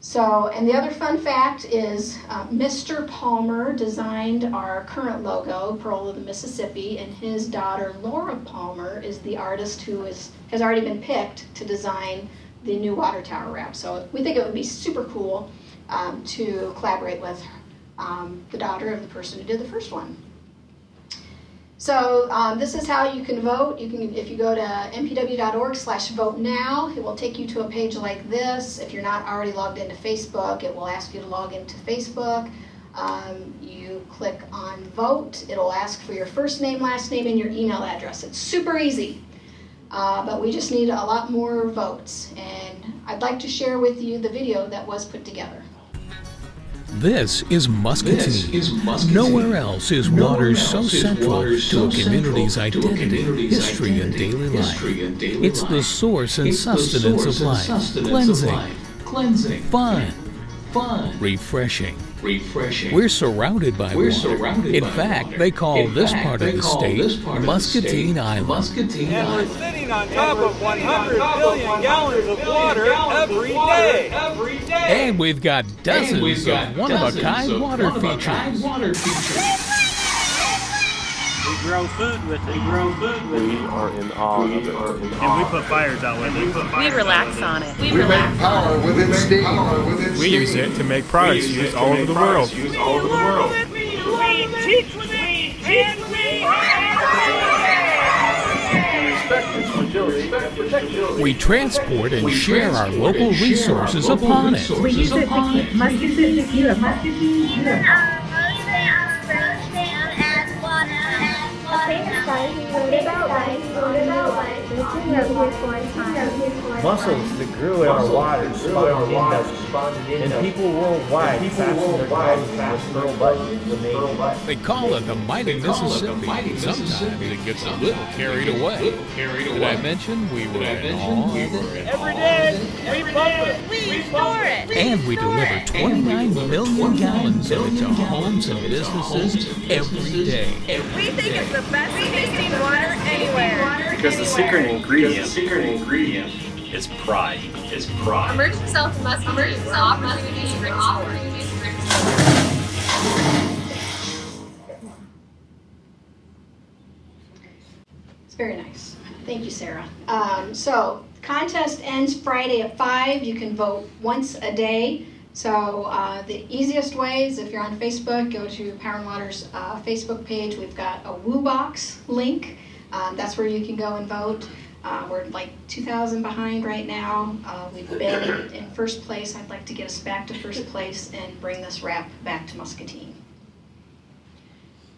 So, and the other fun fact is Mr. Palmer designed our current logo, Pearl of the Mississippi, and his daughter Laura Palmer is the artist who has already been picked to design the new water tower wrap. So we think it would be super cool to collaborate with the daughter of the person who did the first one. So this is how you can vote. You can, if you go to mpw.org/vote now, it will take you to a page like this. If you're not already logged into Facebook, it will ask you to log into Facebook. You click on vote. It'll ask for your first name, last name, and your email address. It's super easy, but we just need a lot more votes. And I'd like to share with you the video that was put together. This is Muscatine. Nowhere else is water so central to a community's identity, history, and daily life. It's the source and sustenance of life, cleansing, fun, refreshing. We're surrounded by water. In fact, they call this part of the state Muscatine Island. And we're sitting on top of 100 billion gallons of water every day. And we've got dozens of one-of-a-kind water features. We grow food with it. We are in awe of it. And we put fires out with it. We relax on it. We make power within steam. We use it to make products used all over the world. We teach with it. And We transport and share our local resources upon it. We use it to keep Muscatine secure. Mussels that grew in our waters spawned in and people worldwide fastened their clothes with pearl buttons when They call it the mighty Mississippi. Sometimes it gets a little carried away. Did I mention we were in awe of it? Every day, we pump it. we store it. And we deliver 29 million gallons of it to homes and businesses every day. We think it's the best tasting water anywhere. Because the secret ingredient Is pride. Immerse yourself in Muscatine. We're offering you these drinks. It's very nice. Thank you, Sarah. So contest ends Friday at 5. You can vote once a day. So the easiest way is if you're on Facebook, go to Power and Water's Facebook page. We've got a Woo Box link. That's where you can go and vote. We're like 2,000 behind right now. We've been in first place. I'd like to get us back to first place and bring this wrap back to Muscatine.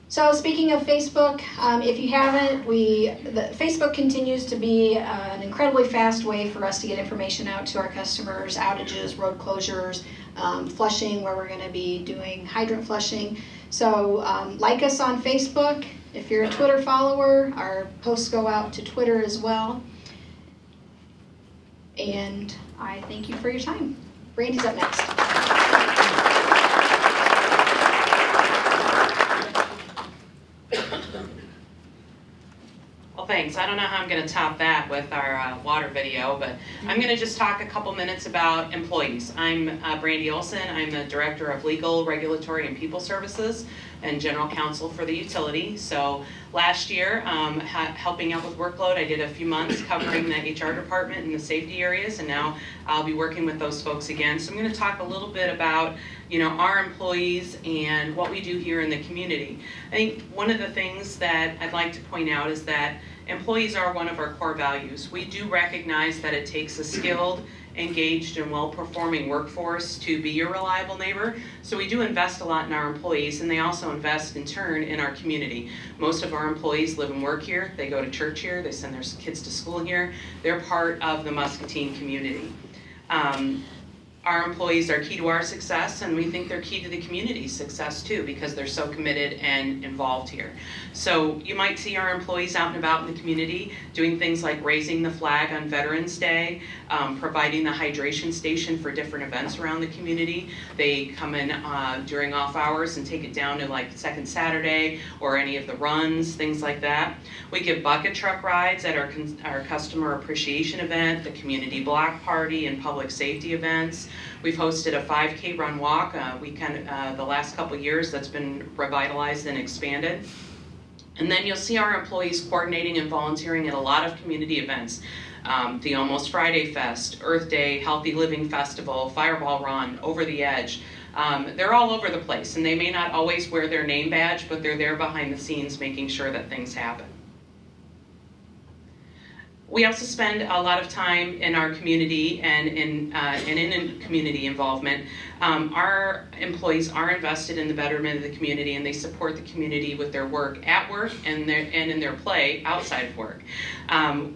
So speaking of Facebook, if you haven't, Facebook continues to be an incredibly fast way for us to get information out to our customers, outages, road closures, flushing, where we're going to be doing hydrant flushing. So like us on Facebook. If you're a Twitter follower, our posts go out to Twitter as well. And I thank you for your time. Brandy's up next. Well, thanks. I don't know how I'm going to top that with our water video, but I'm going to just talk a couple minutes about employees. I'm Brandy Olson. I'm the Director of Legal, Regulatory, and People Services and General Counsel for the utility. So last year, helping out with workload, I did a few months covering the HR department and the safety areas, and now I'll be working with those folks again. So I'm going to talk a little bit about our employees and what we do here in the community. I think one of the things that I'd like to point out is that employees are one of our core values. We do recognize that it takes a skilled, engaged, and well-performing workforce to be your reliable neighbor. So we do invest a lot in our employees, and they also invest in turn in our community. Most of our employees live and work here. They go to church here. They send their kids to school here. They're part of the Muscatine community. Our employees are key to our success, and we think they're key to the community's success too, because they're so committed and involved here. So you might see our employees out and about in the community doing things like raising the flag on Veterans Day, providing the hydration station for different events around the community. They come in during off hours and take it down to like Second Saturday or any of the runs, things like that. We give bucket truck rides at our customer appreciation event, the community block party, and public safety events. We've hosted a 5K run walk. The last couple years that's been revitalized and expanded. And then you'll see our employees coordinating and volunteering at a lot of community events. The Almost Friday Fest, Earth Day, Healthy Living Festival, Fireball Run, Over the Edge. They're all over the place, and they may not always wear their name badge, but they're there behind the scenes making sure that things happen. We also spend a lot of time in our community and in community involvement. Our employees are invested in the betterment of the community, and they support the community with their work at work and in their play outside of work.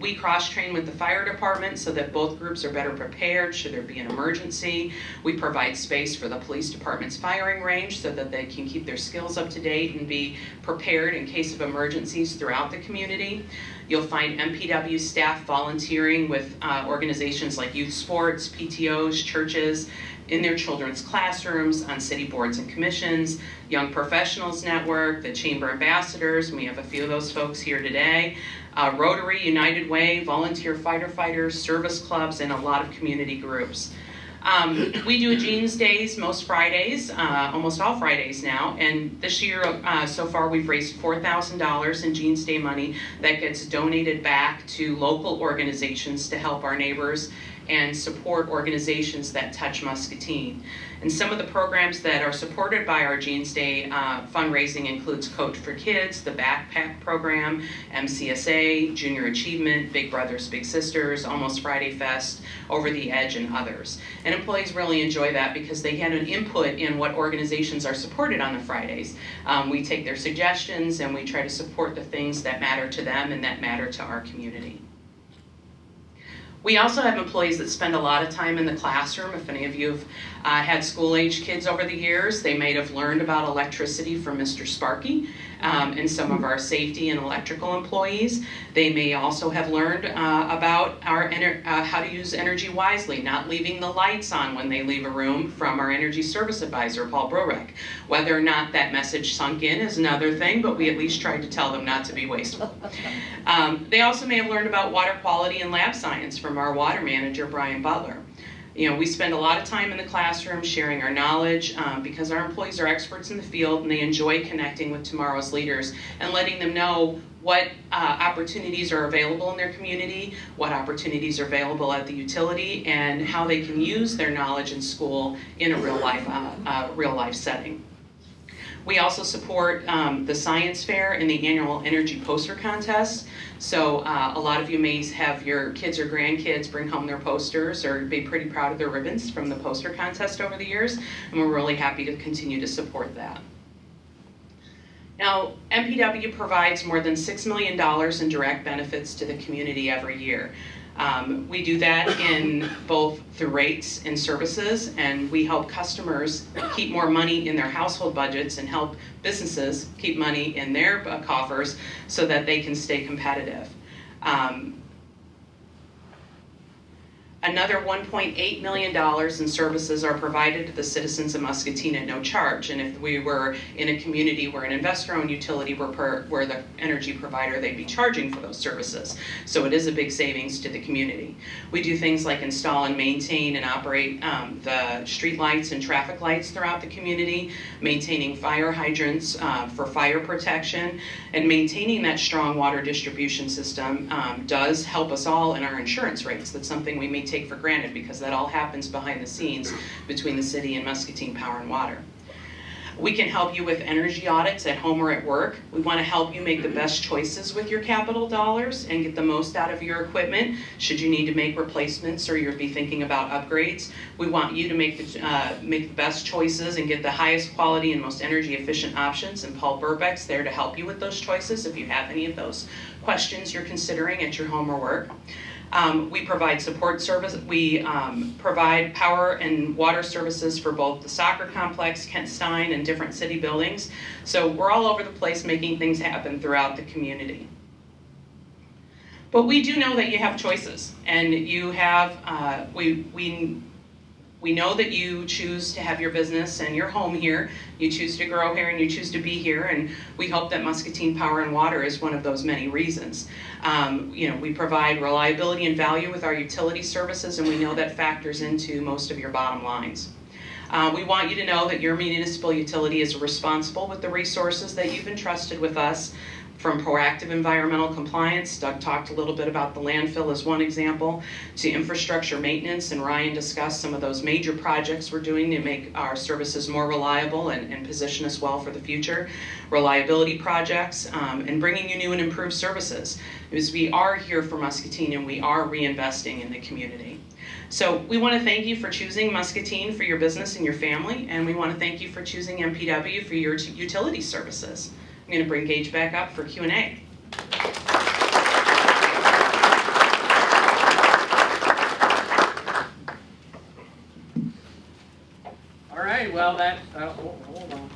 We cross-train with the fire department so that both groups are better prepared should there be an emergency. We provide space for the police department's firing range so that they can keep their skills up to date and be prepared in case of emergencies throughout the community. You'll find MPW staff volunteering with organizations like youth sports, PTOs, churches, in their children's classrooms, on city boards and commissions, Young Professionals Network, the Chamber Ambassadors, and we have a few of those folks here today, Rotary, United Way, volunteer fighter fighters, service clubs, and a lot of community groups. We do a Jeans Days most Fridays, almost all Fridays now, and this year so far we've raised $4,000 in Jeans Day money that gets donated back to local organizations to help our neighbors and support organizations that touch Muscatine. And some of the programs that are supported by our Jeans Day fundraising includes Coach for Kids, the Backpack Program, MCSA, Junior Achievement, Big Brothers Big Sisters, Almost Friday Fest, Over the Edge, and others. And employees really enjoy that because they get an input in what organizations are supported on the Fridays. We take their suggestions and we try to support the things that matter to them and that matter to our community. We also have employees that spend a lot of time in the classroom. If any of you have had school-age kids over the years, they may have learned about electricity from Mr. Sparky and some of our safety and electrical employees. They may also have learned about our how to use energy wisely, not leaving the lights on when they leave a room from our energy service advisor, Paul Brorek. Whether or not that message sunk in is another thing, but we at least tried to tell them not to be wasteful. They also may have learned about water quality and lab science from our water manager, Brian Butler. You know, we spend a lot of time in the classroom sharing our knowledge because our employees are experts in the field and they enjoy connecting with tomorrow's leaders and letting them know what opportunities are available in their community, what opportunities are available at the utility, and how they can use their knowledge in school in a real life setting. We also support the science fair and the annual energy poster contest. So a lot of you may have your kids or grandkids bring home their posters or be pretty proud of their ribbons from the poster contest over the years, and we're really happy to continue to support that. Now, MPW provides more than $6 million in direct benefits to the community every year. We do that in both through rates and services, and we help customers keep more money in their household budgets and help businesses keep money in their coffers so that they can stay competitive. Another $1.8 million in services are provided to the citizens of Muscatine at no charge. And if we were in a community where an investor-owned utility were the energy provider, they'd be charging for those services. So it is a big savings to the community. We do things like install and maintain and operate the street lights and traffic lights throughout the community, maintaining fire hydrants for fire protection, and maintaining that strong water distribution system does help us all in our insurance rates. That's something we may take for granted because that all happens behind the scenes between the city and Muscatine Power and Water. We can help you with energy audits at home or at work. We want to help you make the best choices with your capital dollars and get the most out of your equipment should you need to make replacements or you'll be thinking about upgrades. We want you to make the best choices and get the highest quality and most energy efficient options, and Paul Burbeck's there to help you with those choices if you have any of those questions you're considering at your home or work. We provide support service. We provide power and water services for both the soccer complex, Kent Stein, and different city buildings. So we're all over the place making things happen throughout the community. But we do know that you have choices, and you have, we know that you choose to have your business and your home here, you choose to grow here, and you choose to be here, and we hope that Muscatine Power and Water is one of those many reasons. We provide reliability and value with our utility services, and we know that factors into most of your bottom lines. We want you to know that your municipal utility is responsible with the resources that you've entrusted with us, from proactive environmental compliance. Doug talked a little bit about the landfill as one example, to infrastructure maintenance, and Ryan discussed some of those major projects we're doing to make our services more reliable and position us well for the future. Reliability projects, and bringing you new and improved services. Because we are here for Muscatine and we are reinvesting in the community. So we want to thank you for choosing Muscatine for your business and your family, and we want to thank you for choosing MP&W for your utility services. I'm going to bring Gage back up for Q&A. All right, well hold on.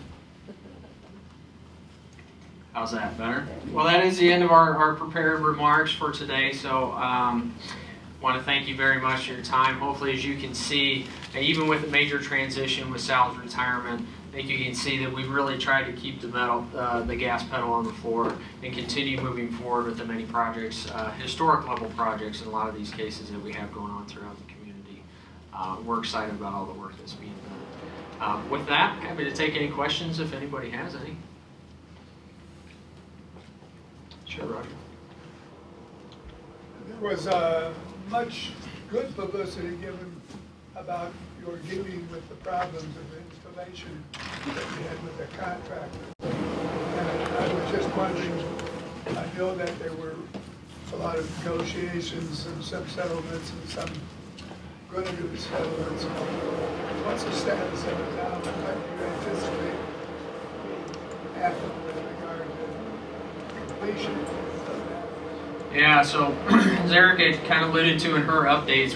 How's that, better? Well, that is the end of our prepared remarks for today, so want to thank you very much for your time. Hopefully, as you can see, even with the major transition with Sal's retirement, I think you can see that we've really tried to keep the gas pedal on the floor and continue moving forward with the many projects, historic level projects in a lot of these cases that we have going on throughout the community. We're excited about all the work that's being done. With that, happy to take any questions if anybody has any. Sure, Roger. There was much good publicity given about your dealing with the problems of the installation that you had with the contractor. And I was just wondering, I know that there were a lot of negotiations and some settlements and some going to do settlements. What's the status of it now, and what do you anticipate being happening with regard to completion of that? Yeah, so as Erica kind of alluded to in her updates,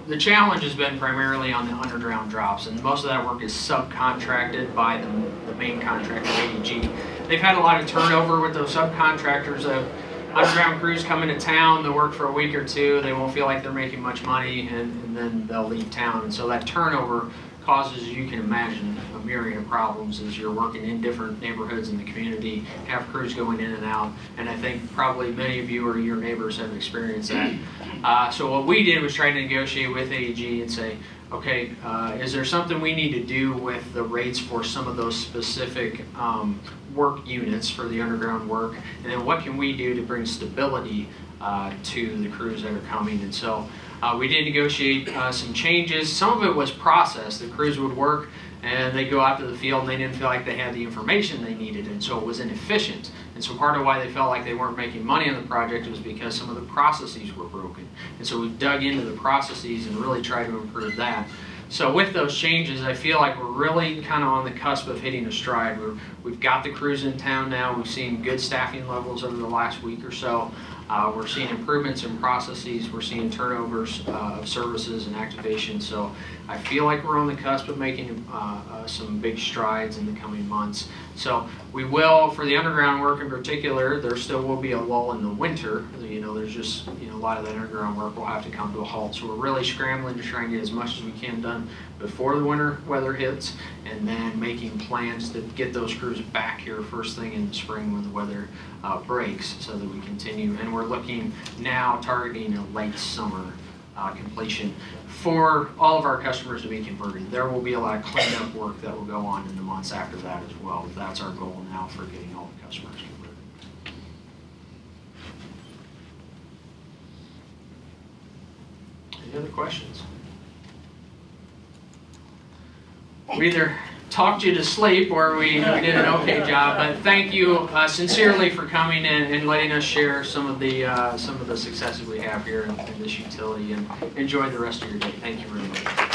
the challenge has been primarily on the underground drops, and most of that work is subcontracted by the main contractor, AEG. They've had a lot of turnover with those subcontractors. Underground crews come into town, they'll work for a week or two, they won't feel like they're making much money, and then they'll leave town. And so that turnover causes, you can imagine, a myriad of problems as you're working in different neighborhoods in the community, have crews going in and out, and I think probably many of you or your neighbors have experienced that. So what we did was try to negotiate with AEG and say, okay, is there something we need to do with the rates for some of those specific work units for the underground work, and then what can we do to bring stability to the crews that are coming? And so we did negotiate some changes. Some of it was process. The crews would work and they'd go out to the field and they didn't feel like they had the information they needed, and so it was inefficient. And so part of why they felt like they weren't making money on the project was because some of the processes were broken. And so we dug into the processes and really tried to improve that. So with those changes, I feel like we're really kind of on the cusp of hitting a stride. We've got the crews in town now. We've seen good staffing levels over the last week or so. We're seeing improvements in processes. We're seeing turnovers of services and activation. So I feel like we're on the cusp of making some big strides in the coming months. So we will, for the underground work in particular, there still will be a lull in the winter. You know, there's just, you know, a lot of that underground work will have to come to a halt. So we're really scrambling to try and get as much as we can done before the winter weather hits, and then making plans to get those crews back here first thing in the spring when the weather breaks, so that we continue. And we're looking now targeting a late summer completion for all of our customers to be converted. There will be a lot of cleanup work that will go on in the months after that as well. That's our goal now for getting all the customers converted. Any other questions? We either talked you to sleep or we did an okay job, but thank you sincerely for coming in and letting us share some of the successes we have here in this utility, and enjoy the rest of your day. Thank you very much.